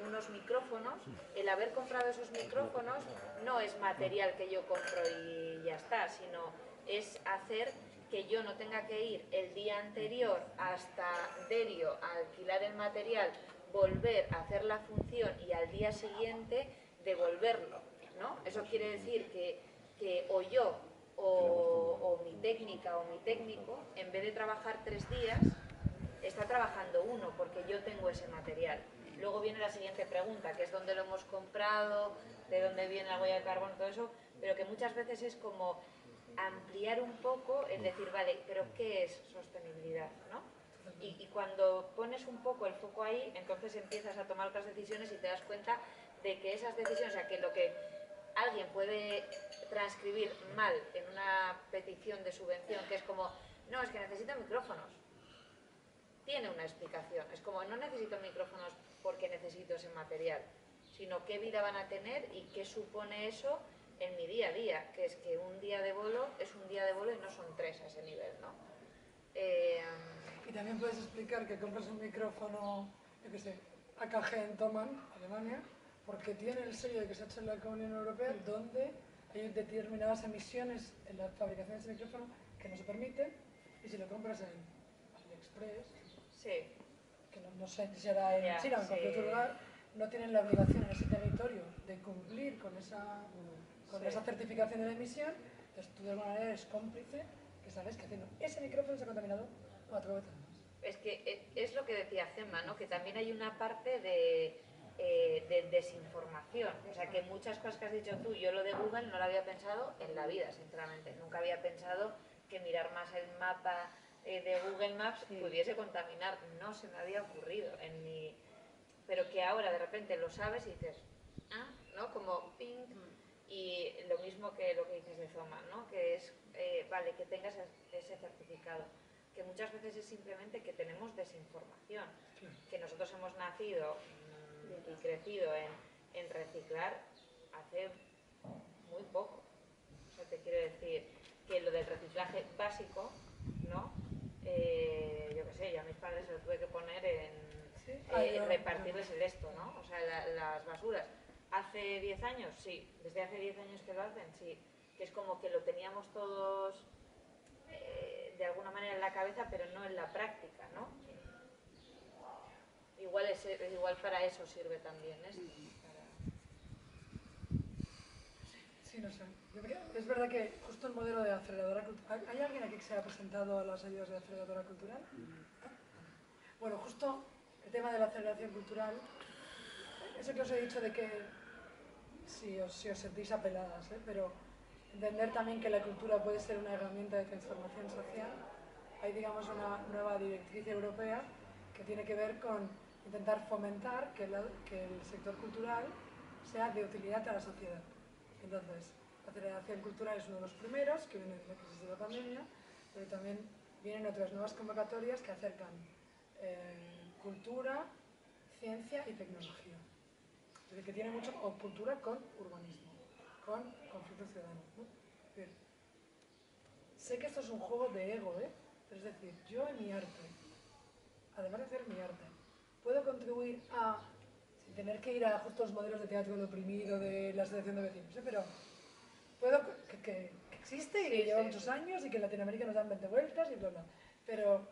unos micrófonos, el haber comprado esos micrófonos no es material que yo compro y ya está, sino es hacer que yo no tenga que ir el día anterior hasta Derio a alquilar el material, volver a hacer la función y al día siguiente devolverlo, ¿no? Eso quiere decir que o yo o mi técnica o mi técnico, en vez de trabajar 3 días, está trabajando 1 porque yo tengo ese material. Luego viene la siguiente pregunta, que es dónde lo hemos comprado, de dónde viene la huella de carbono, todo eso, pero que muchas veces es como ampliar un poco el decir, vale, pero ¿qué es sostenibilidad? ¿No? Y cuando pones un poco el foco ahí, entonces empiezas a tomar otras decisiones y te das cuenta de que esas decisiones, o sea, que lo que alguien puede transcribir mal en una petición de subvención, que es como, no, es que necesito micrófonos, tiene una explicación. Es como, no necesito micrófonos porque necesito ese material, sino qué vida van a tener y qué supone eso en mi día a día, que es que un día de bolo es un día de bolo y no son 3 a ese nivel, ¿no? Y también puedes explicar que compras un micrófono, yo qué sé, AKG en Thomann, Alemania, porque tiene el sello de que se ha hecho en la Unión Europea, donde hay determinadas emisiones en la fabricación de ese micrófono que no se permiten, y si lo compras en AliExpress, sí, que no sé si será en China o en cualquier otro lugar, no tienen la obligación en ese territorio de cumplir con esa certificación de la emisión, entonces tú de alguna manera eres cómplice, que sabes que haciendo ese micrófono se ha contaminado 4 veces más. Es que es lo que decía Gemma, ¿no? Que también hay una parte de desinformación, o sea que muchas cosas que has dicho tú, yo lo de Google no lo había pensado en la vida, sinceramente, nunca había pensado que mirar más el mapa de Google Maps pudiese contaminar, no se me había ocurrido en mi... pero que ahora de repente lo sabes y dices, ah, ¿no? Como ping, y lo mismo que lo que dices de Thomann, ¿no? Que es, vale, que tengas ese certificado, que muchas veces es simplemente que tenemos desinformación, que nosotros hemos nacido y crecido en reciclar hace muy poco. O sea, te quiero decir que lo del reciclaje básico, ¿no? Yo qué sé, yo a mis padres se lo tuve que poner en repartirles el esto, ¿no? O sea, las basuras. ¿Hace 10 años? Sí. ¿Desde hace 10 años que lo hacen? Sí. Que es como que lo teníamos todos de alguna manera en la cabeza, pero no en la práctica, ¿no? Igual para eso sirve también esto. Sí, no sé. Yo creo, es verdad que justo el modelo de aceleradora cultural... ¿Hay alguien aquí que se ha presentado a las ayudas de aceleradora cultural? Bueno, justo el tema de la aceleración cultural, eso que os he dicho de que si os sentís apeladas, pero entender también que la cultura puede ser una herramienta de transformación social. Hay, digamos, una nueva directriz europea que tiene que ver con intentar fomentar que el sector cultural sea de utilidad a la sociedad. Entonces, la aceleración cultural es uno de los primeros, que viene de la crisis de la pandemia, pero también vienen otras nuevas convocatorias que acercan cultura, ciencia y tecnología. Es decir, que tiene mucho, o cultura con urbanismo, con conflicto ciudadano, ¿no? Es decir, sé que esto es un juego de ego, pero es decir, yo en mi arte, además de hacer mi arte, puedo contribuir a, sin tener que ir a justo los modelos de teatro del oprimido, de la asociación de vecinos, pero puedo, que existe y que lleva muchos años y que en Latinoamérica nos dan 20 vueltas y bla, bla. Pero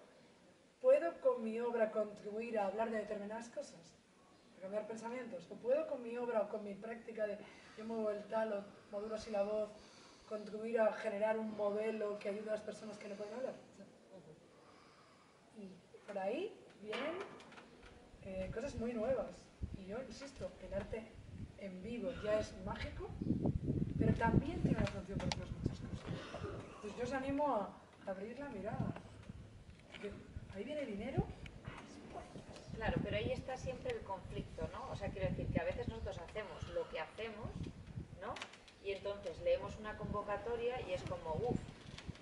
puedo con mi obra contribuir a hablar de determinadas cosas, a cambiar pensamientos, o puedo con mi obra o con mi práctica de yo muevo el tal o modulo así la voz, contribuir a generar un modelo que ayude a las personas que no pueden hablar. Y por ahí vienen cosas muy nuevas. Y yo insisto, el arte en vivo ya es mágico, pero también tiene una función para otras muchas cosas. Entonces yo os animo a abrir la mirada. Porque ahí viene dinero. Claro, pero ahí está siempre el conflicto, ¿no? O sea, quiero decir que a veces nosotros hacemos lo que hacemos, ¿no? Y entonces leemos una convocatoria y es como,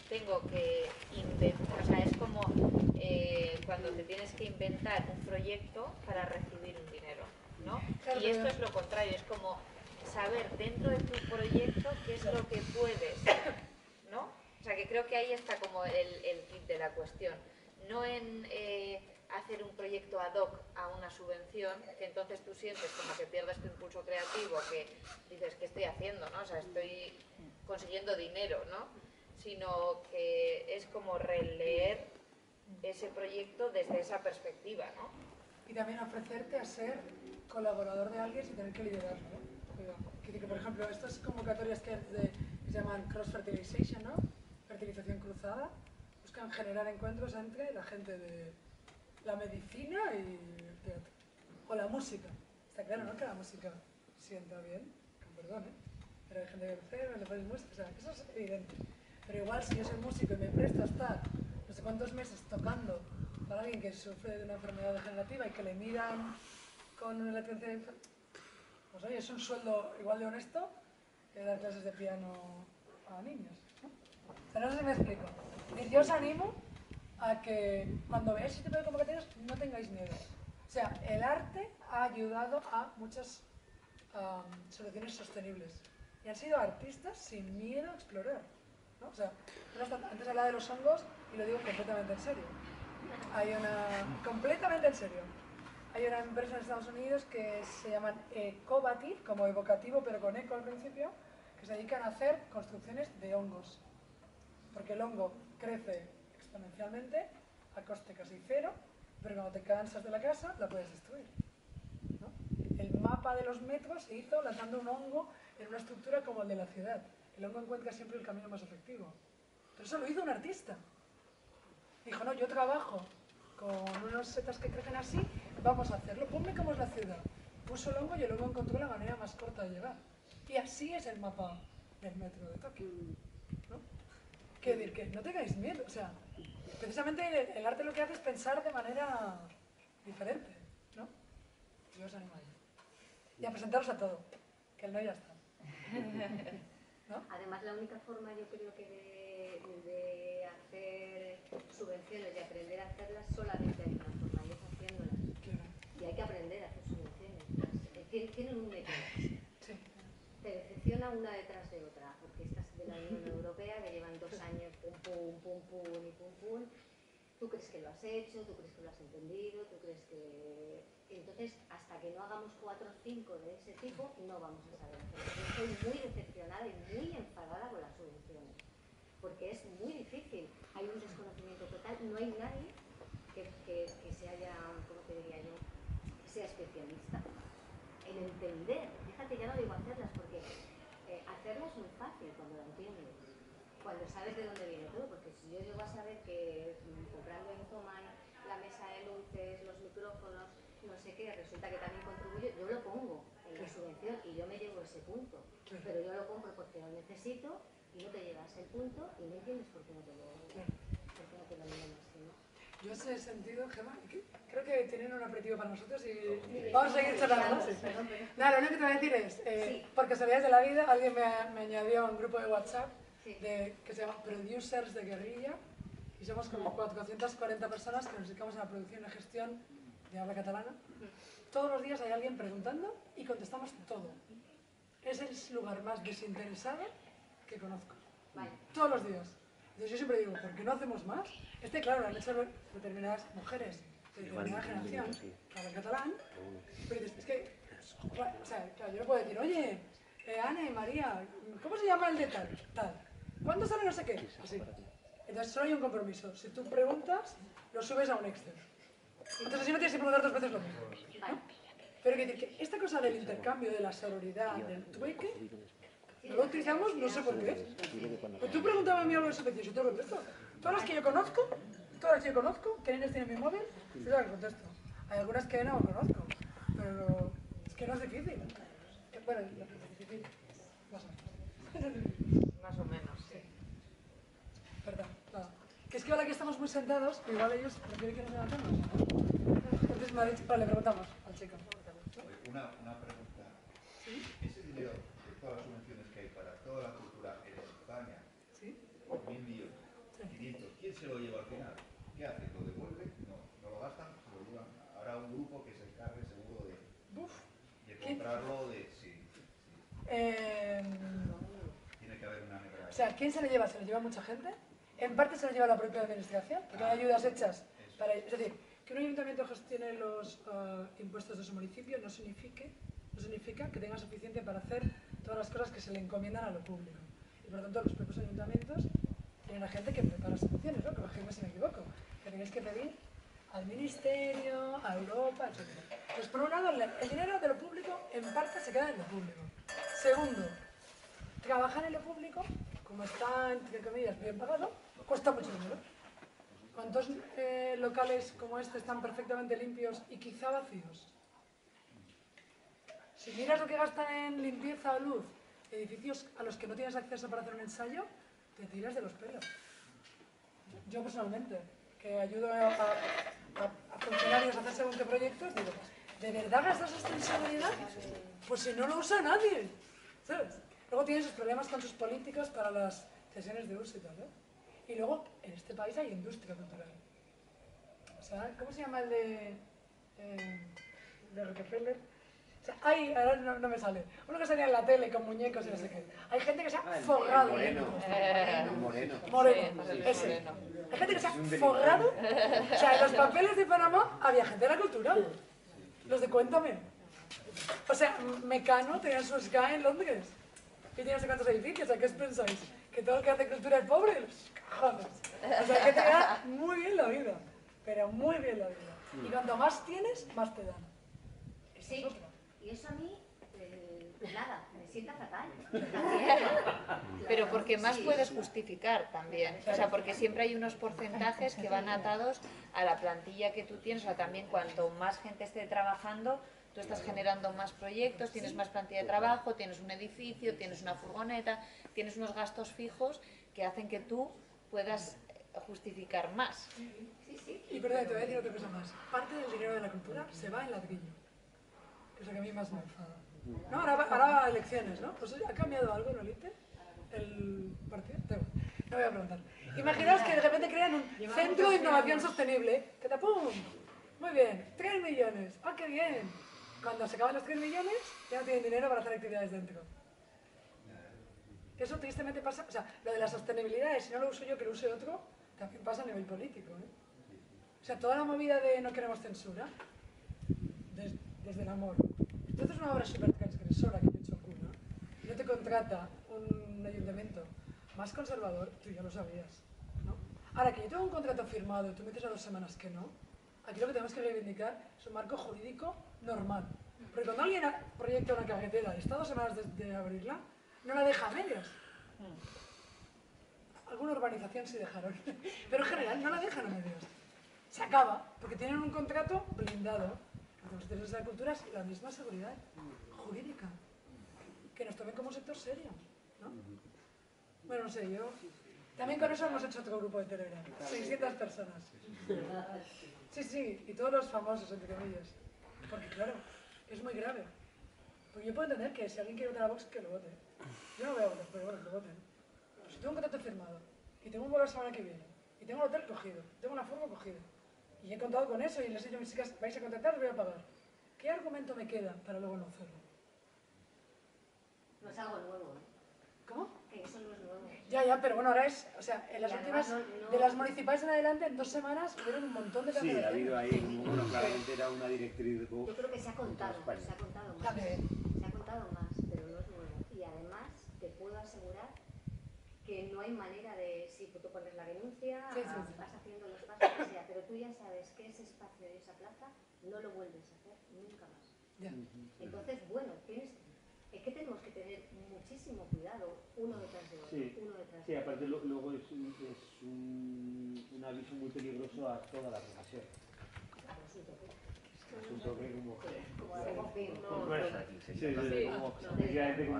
tengo que inventar, o sea, es como cuando te tienes que inventar un proyecto para recibir un dinero, ¿no? Claro, y esto es lo contrario, es como saber dentro de tu proyecto qué es lo que puedes, ¿no? O sea, que creo que ahí está como el kit de la cuestión. No en hacer un proyecto ad hoc a una subvención, que entonces tú sientes como que pierdes tu impulso creativo, que dices, ¿qué estoy haciendo? ¿No? O sea, estoy consiguiendo dinero, ¿no? Sino que es como releer ese proyecto desde esa perspectiva, ¿no? Y también ofrecerte a ser colaborador de alguien sin tener que liderarlo, ¿no? Que, por ejemplo, estas convocatorias que se llaman cross-fertilization, ¿no? Fertilización cruzada, buscan generar encuentros entre la gente de la medicina y el teatro. O la música. Está claro, ¿no? Que la música sienta bien, con perdón, pero hay gente que le pones música, o sea, eso es evidente. Pero igual si yo soy músico y me presto a estar no sé cuántos meses tocando para alguien que sufre de una enfermedad degenerativa y que le miran con una latencia, pues oye, es un sueldo igual de honesto que dar clases de piano a niños, ¿no? O sea, no sé si me explico. Yo os animo a que cuando veáis este tipo de convocatorias no tengáis miedo. O sea, el arte ha ayudado a muchas soluciones sostenibles. Y han sido artistas sin miedo a explorar, ¿no? O sea, antes hablaba de los hongos y lo digo completamente en serio. Completamente en serio. Hay una empresa en Estados Unidos que se llaman Ecovative, como evocativo pero con eco al principio, que se dedican a hacer construcciones de hongos. Porque el hongo crece exponencialmente a coste casi cero, pero cuando te cansas de la casa la puedes destruir, ¿no? El mapa de los metros se hizo lanzando un hongo en una estructura como el de la ciudad. El hongo encuentra siempre el camino más efectivo. Pero eso lo hizo un artista. Dijo, no, yo trabajo con unos setas que crecen así, vamos a hacerlo, ponme cómo es la ciudad. Puso el hongo y el hongo encontró la manera más corta de llegar. Y así es el mapa del metro de Tokio, ¿no? Quiero decir que no tengáis miedo, o sea, precisamente el arte lo que hace es pensar de manera diferente, ¿no? Yo os animo a ello. Y a presentaros a todo, que el no ya está. ¿No? Además, la única forma, yo creo que de hacer subvenciones y aprender a hacerlas, solamente hay una forma, y es haciéndolas. Claro. Y hay que aprender a hacer subvenciones. Tienen un método. Sí. Te decepciona una detrás de otra, porque estas de la Unión Europea que llevan 2 años pum, pum, pum y pum, pum. Tú crees que lo has hecho, tú crees que lo has entendido, tú crees que... Entonces, hasta que no hagamos 4 o 5 de ese tipo, no vamos a saber hacerlo. Yo estoy muy decepcionada y muy enfadada con las subvenciones, porque es muy difícil. Hay un desconocimiento total, no hay nadie que se haya, ¿cómo te diría yo?, que sea especialista en entender. Fíjate, ya no digo hacerlas, porque hacerlas es muy fácil cuando la entiendes, cuando sabes de dónde viene todo, porque si yo llego a saber que comprando en Zoman la mesa de luces, los micrófonos, no sé qué, resulta que también contribuyo, yo lo pongo en la subvención y yo me llevo ese punto, pero yo lo compro porque lo necesito y no te llevas el punto y no entiendes por qué no te lo miran así, ¿no? Yo en ese sentido, Gemma, creo que tienen un aperitivo para nosotros y vamos a seguir charlando. Nada, lo único que te voy a decir es, por casualidades de la vida, alguien me añadió a un grupo de WhatsApp que se llama Producers de Guerrilla y somos como 440 personas que nos dedicamos a la producción y gestión de habla catalana. Todos los días hay alguien preguntando y contestamos todo. Es el lugar más desinteresado que conozco. Todos los días. Entonces yo siempre digo, ¿por qué no hacemos más? Claro, lo han hecho determinadas mujeres de determinada generación que hablan catalán, pero es que, o sea, claro, yo no puedo decir, oye, Ana y María, ¿cómo se llama el de tal? ¿Cuándo sale no sé qué? Así. Entonces solo hay un compromiso. Si tú preguntas, lo subes a un Excel. Entonces así no tienes que preguntar 2 veces lo mismo, ¿no? Pero hay que decir que esta cosa del intercambio, de la sororidad, del trueque, no lo utilizamos, no sé por qué. Pero tú preguntabas a mí algo de subvención, yo te lo contesto. Todas las que yo conozco, que niños tienen mi móvil, yo te lo contesto. Hay algunas que no conozco, pero es que no es difícil. Bueno, es difícil, más o menos. Más o menos, sí. Perdón, nada. Que es que ahora que estamos muy sentados, igual ellos prefieren que nos levantemos. Entonces me ha dicho, vale, le preguntamos al chico. Una pregunta. ¿Sí? Ese dinero de todas las subvenciones que hay para toda la cultura en España, 1.000 millones, 500, ¿quién se lo lleva al final? ¿Qué hace? ¿Lo devuelve? No lo gastan, se lo llevan. Habrá un grupo que se encargue seguro de comprarlo, tiene que haber una negra. O sea, ¿quién se lo lleva? ¿Se lo lleva mucha gente? En parte se lo lleva la propia administración, porque hay ayudas hechas para... Es decir, que un ayuntamiento gestione los impuestos de su municipio no significa que tenga suficiente para hacer todas las cosas que se le encomiendan a lo público. Y por lo tanto, los propios ayuntamientos tienen a gente que prepara subvenciones, ¿no? Corregidme si me equivoco. Que tenéis que pedir al Ministerio, a Europa, etc. Pues por un lado, el dinero de lo público en parte se queda en lo público. Segundo, trabajar en lo público, como está, entre comillas, bien pagado, cuesta mucho dinero. ¿Cuántos locales como este están perfectamente limpios y quizá vacíos? Si miras lo que gastan en limpieza o luz, edificios a los que no tienes acceso para hacer un ensayo, te tiras de los pelos. Yo personalmente, que ayudo a funcionarios a hacer según qué proyectos, digo, ¿de verdad gastas esto en seguridad? Pues si no lo usa nadie, ¿sabes? Luego tienen sus problemas con sus políticos para las cesiones de uso y tal, ¿eh? Y luego, en este país hay industria cultural. O sea, ¿cómo se llama el de Rockefeller? O sea, ahora no me sale. Uno que salía en la tele con muñecos y no sé qué. Hay gente que se ha forrado. Moreno. Ese. Hay gente que se ha forrado. O sea, en los papeles de Panamá había gente de la cultura. Los de Cuéntame. O sea, Mecano tenía su Sky en Londres. Y tiene no sé cuántos edificios. ¿A qué os pensáis? ¿Que todo el que hace cultura es pobre? Los cojones. O sea, que te da muy bien la vida. Pero muy bien la vida. Y cuanto más tienes, más te dan. Sí, y eso a mí, nada, me sienta fatal. Pero porque más puedes justificar también, o sea, porque siempre hay unos porcentajes que van atados a la plantilla que tú tienes, o sea, también cuanto más gente esté trabajando, tú estás generando más proyectos, tienes más plantilla de trabajo, tienes un edificio, tienes una furgoneta, tienes unos gastos fijos que hacen que tú puedas justificar más. Y perdón, te voy a decir otra cosa más. Parte del dinero de la cultura se va en ladrillo, que es lo que a mí más me enfada. No, ahora elecciones, ¿no? Pues ¿ha cambiado algo en Olite? ¿El partido? No voy a preguntar. Imaginaos que de repente crean un centro de innovación sostenible. Que ¡pum! Muy bien, 3 millones. ¡Ah, qué bien! Cuando se acaban los 3 millones, ya no tienen dinero para hacer actividades dentro. Que eso tristemente pasa, o sea, lo de la sostenibilidad es si no lo uso yo, que lo use otro, también pasa a nivel político, ¿eh? O sea, toda la movida de no queremos censura, desde el amor. Entonces una obra súper transgresora que te he hecho cuna, no te contrata un ayuntamiento más conservador, tú ya lo sabías, ¿no? Ahora, que yo tengo un contrato firmado y tú me dices a 2 semanas que no, aquí lo que tenemos que reivindicar es un marco jurídico normal. Porque cuando alguien proyecta una carretera y está 2 semanas de abrirla, no la deja a medias. Alguna urbanización sí dejaron, pero en general no la dejan a medias. Se acaba, porque tienen un contrato blindado. Los derechos de la cultura es la misma seguridad jurídica. Que nos tomen como un sector serio, ¿no? Bueno, no sé, yo... También con eso hemos hecho otro grupo de Telegram. 600 personas. Sí, sí, y todos los famosos, entre comillas. Porque claro, es muy grave. Porque yo puedo entender que si alguien quiere votar a Vox, que lo vote. Yo no voy a votar, pero bueno, que lo voten. Pero si tengo un contrato firmado, y tengo un vuelo la semana que viene, y tengo el hotel cogido, tengo una forma cogida, y he contado con eso y les he dicho a mis chicas, vais a contratar, os voy a pagar. ¿Qué argumento me queda para luego no hacerlo? No es algo nuevo, ¿eh? ¿Cómo? Que eso no es nuevo. Ya, pero bueno, ahora es, o sea, en las Y últimas, además no- de las municipales en adelante, en 2 semanas, hubieron un montón de Sí, cancelaciones. ha habido ahí, bueno, claramente era una directriz de Vox. Yo creo que se ha contado más. Se ha contado más, pero no es nuevo. Y además, te puedo asegurar que no hay manera de, si tú pones la denuncia, Sí, sí, sí. vas haciendo los pasos que sea, pero tú ya sabes que ese espacio y esa plaza no lo vuelves a hacer nunca más. Ya. Entonces, bueno, es que tenemos que tener muchísimo cuidado uno detrás de otro, Sí, uno detrás sí, de otro. aparte luego es un aviso muy peligroso a toda la profesión. Claro, es un toque. Es un toque como... Sí, Efectivamente como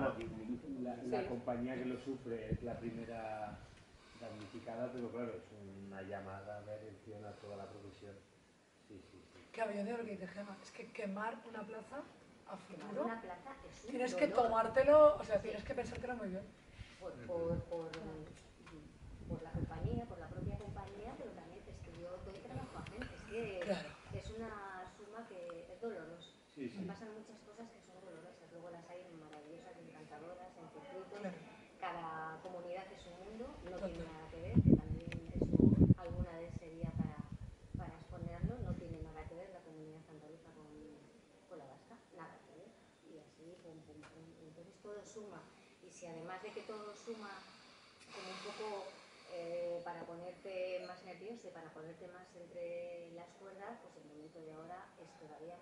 la compañía que lo sufre es la primera damnificada, pero claro, es una llamada de atención a toda la profesión. Sí. Claro, yo digo lo que dice Gemma, es que quemar una plaza a futuro, Una plaza es un tienes que dolor. tomártelo, o sea, tienes que pensártelo muy bien. Por la compañía, por la propia compañía, pero también es que yo doy trabajo a gente, es que Claro. es una suma que es dolorosa. Sí. Me pasan muchas cosas que son dolorosas, luego las hay maravillosas, encantadoras, en circuitos, Claro. cada comunidad es un mundo, no Total. tiene nada que ver, que también eso alguna vez sería para exponerlo, no tiene nada que ver la comunidad andaluza con la vasca, nada que ver, y así, pum, pum, pum, entonces todo suma, y si además de que todo suma como un poco para ponerte más nervioso y para ponerte más entre las cuerdas, pues el momento de ahora es todavía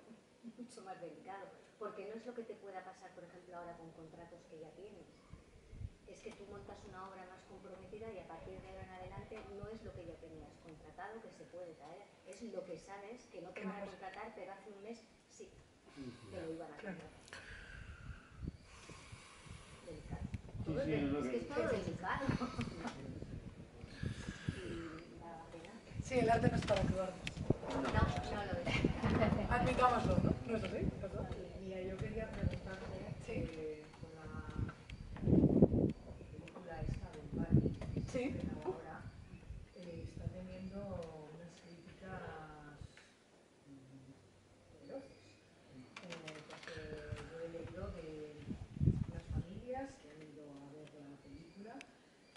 mucho más delicado, porque no es lo que te pueda pasar, por ejemplo, ahora con contratos que ya tienes, es que tú montas una obra más comprometida y a partir de ahora en adelante no es lo que ya tenías contratado que se puede traer, es lo que sabes que no te van a contratar, pero hace un mes sí, te lo iban a contratar. Delicado. Todo Sí, es que es todo delicado. Sí, el arte no es para actuarnos. No lo es. Admitámoslo, ¿no? ¿No es así? ¿Verdad? Mira, yo quería preguntarte con la película esta del Barbie, Sí. que ahora está teniendo unas críticas feroces. Porque yo he leído de las familias que han ido a ver la película,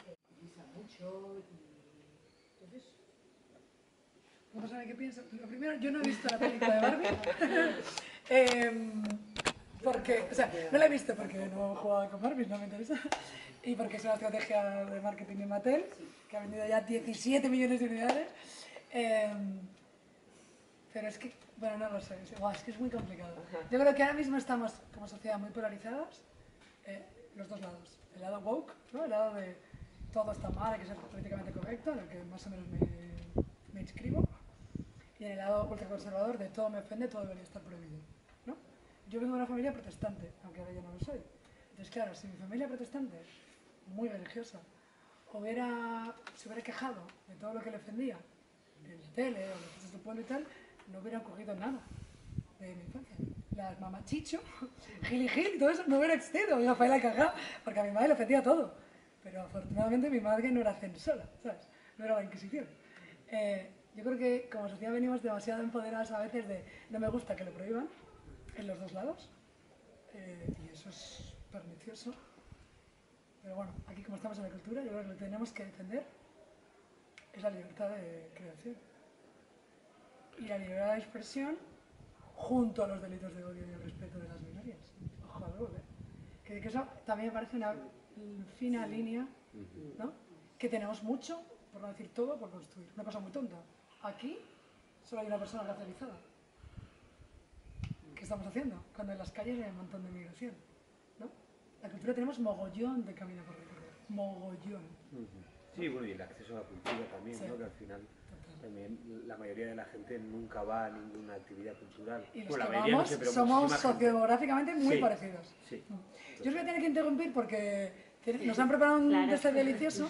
utiliza mucho y entonces... No sabe qué pienso. Lo primero, yo no he visto la película de Barbie. Porque, o sea, no la he visto porque no he jugado con Barbie, no me interesa. Y porque es una estrategia de marketing de Mattel, que ha vendido ya 17 millones de unidades. Pero es que, bueno, no lo sé. Es que es muy complicado. Yo creo que ahora mismo estamos como sociedad muy polarizados, los dos lados. El lado woke, ¿no? El lado de todo está mal, hay que ser políticamente correcto, en el que más o menos me inscribo. Y en el lado ultraconservador de todo me ofende, todo debería estar prohibido, ¿no? Yo vengo de una familia protestante, aunque ahora ya no lo soy. Entonces, claro, si mi familia protestante, muy religiosa, se hubiera quejado de todo lo que le ofendía en la tele o en las cosas del pueblo y tal, no hubieran cogido nada de mi infancia. Las mamachicho, gil y gil, todo eso no hubiera existido. Mi papá la cagaba, porque a mi madre le ofendía todo. Pero afortunadamente mi madre no era censora, ¿sabes? No era la Inquisición. Yo creo que como sociedad venimos demasiado empoderadas a veces de no me gusta que lo prohíban en los dos lados y eso es pernicioso Pero bueno, aquí como estamos en la cultura, yo creo que lo que tenemos que defender es la libertad de creación. Y la libertad de expresión junto a los delitos de odio y el respeto de las minorías. Ojo al gol, que eso también me parece una fina línea, ¿no? Que tenemos mucho, por no decir todo, por construir. Una cosa muy tonta. Aquí solo hay una persona racializada. ¿Qué estamos haciendo? Cuando en las calles hay un montón de migración, ¿no? La cultura tenemos mogollón de camino por recorrer. Mogollón. Sí, bueno, y el acceso a la cultura también, sí. ¿No? Que al final también la mayoría de la gente nunca va a ninguna actividad cultural. Y los bueno, que la mayoría, vamos no sé, pero somos sociográficamente muy sí, parecidos. Sí. Yo os voy a tener que interrumpir porque nos han preparado un deseo delicioso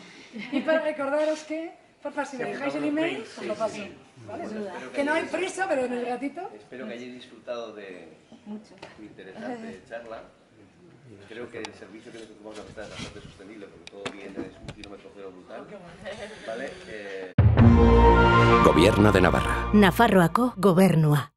y para recordaros que, por favor, si me dejáis el email, os lo paso. ¿Vale? Que no hay prisa, pero en el ratito. Espero que hayáis disfrutado de tu interesante charla. Creo que el servicio que nosotros vamos a prestar es bastante sostenible porque todo viene de un kilómetro cero brutal. ¿Vale? Gobierno de Navarra. Nafarroako gobernua.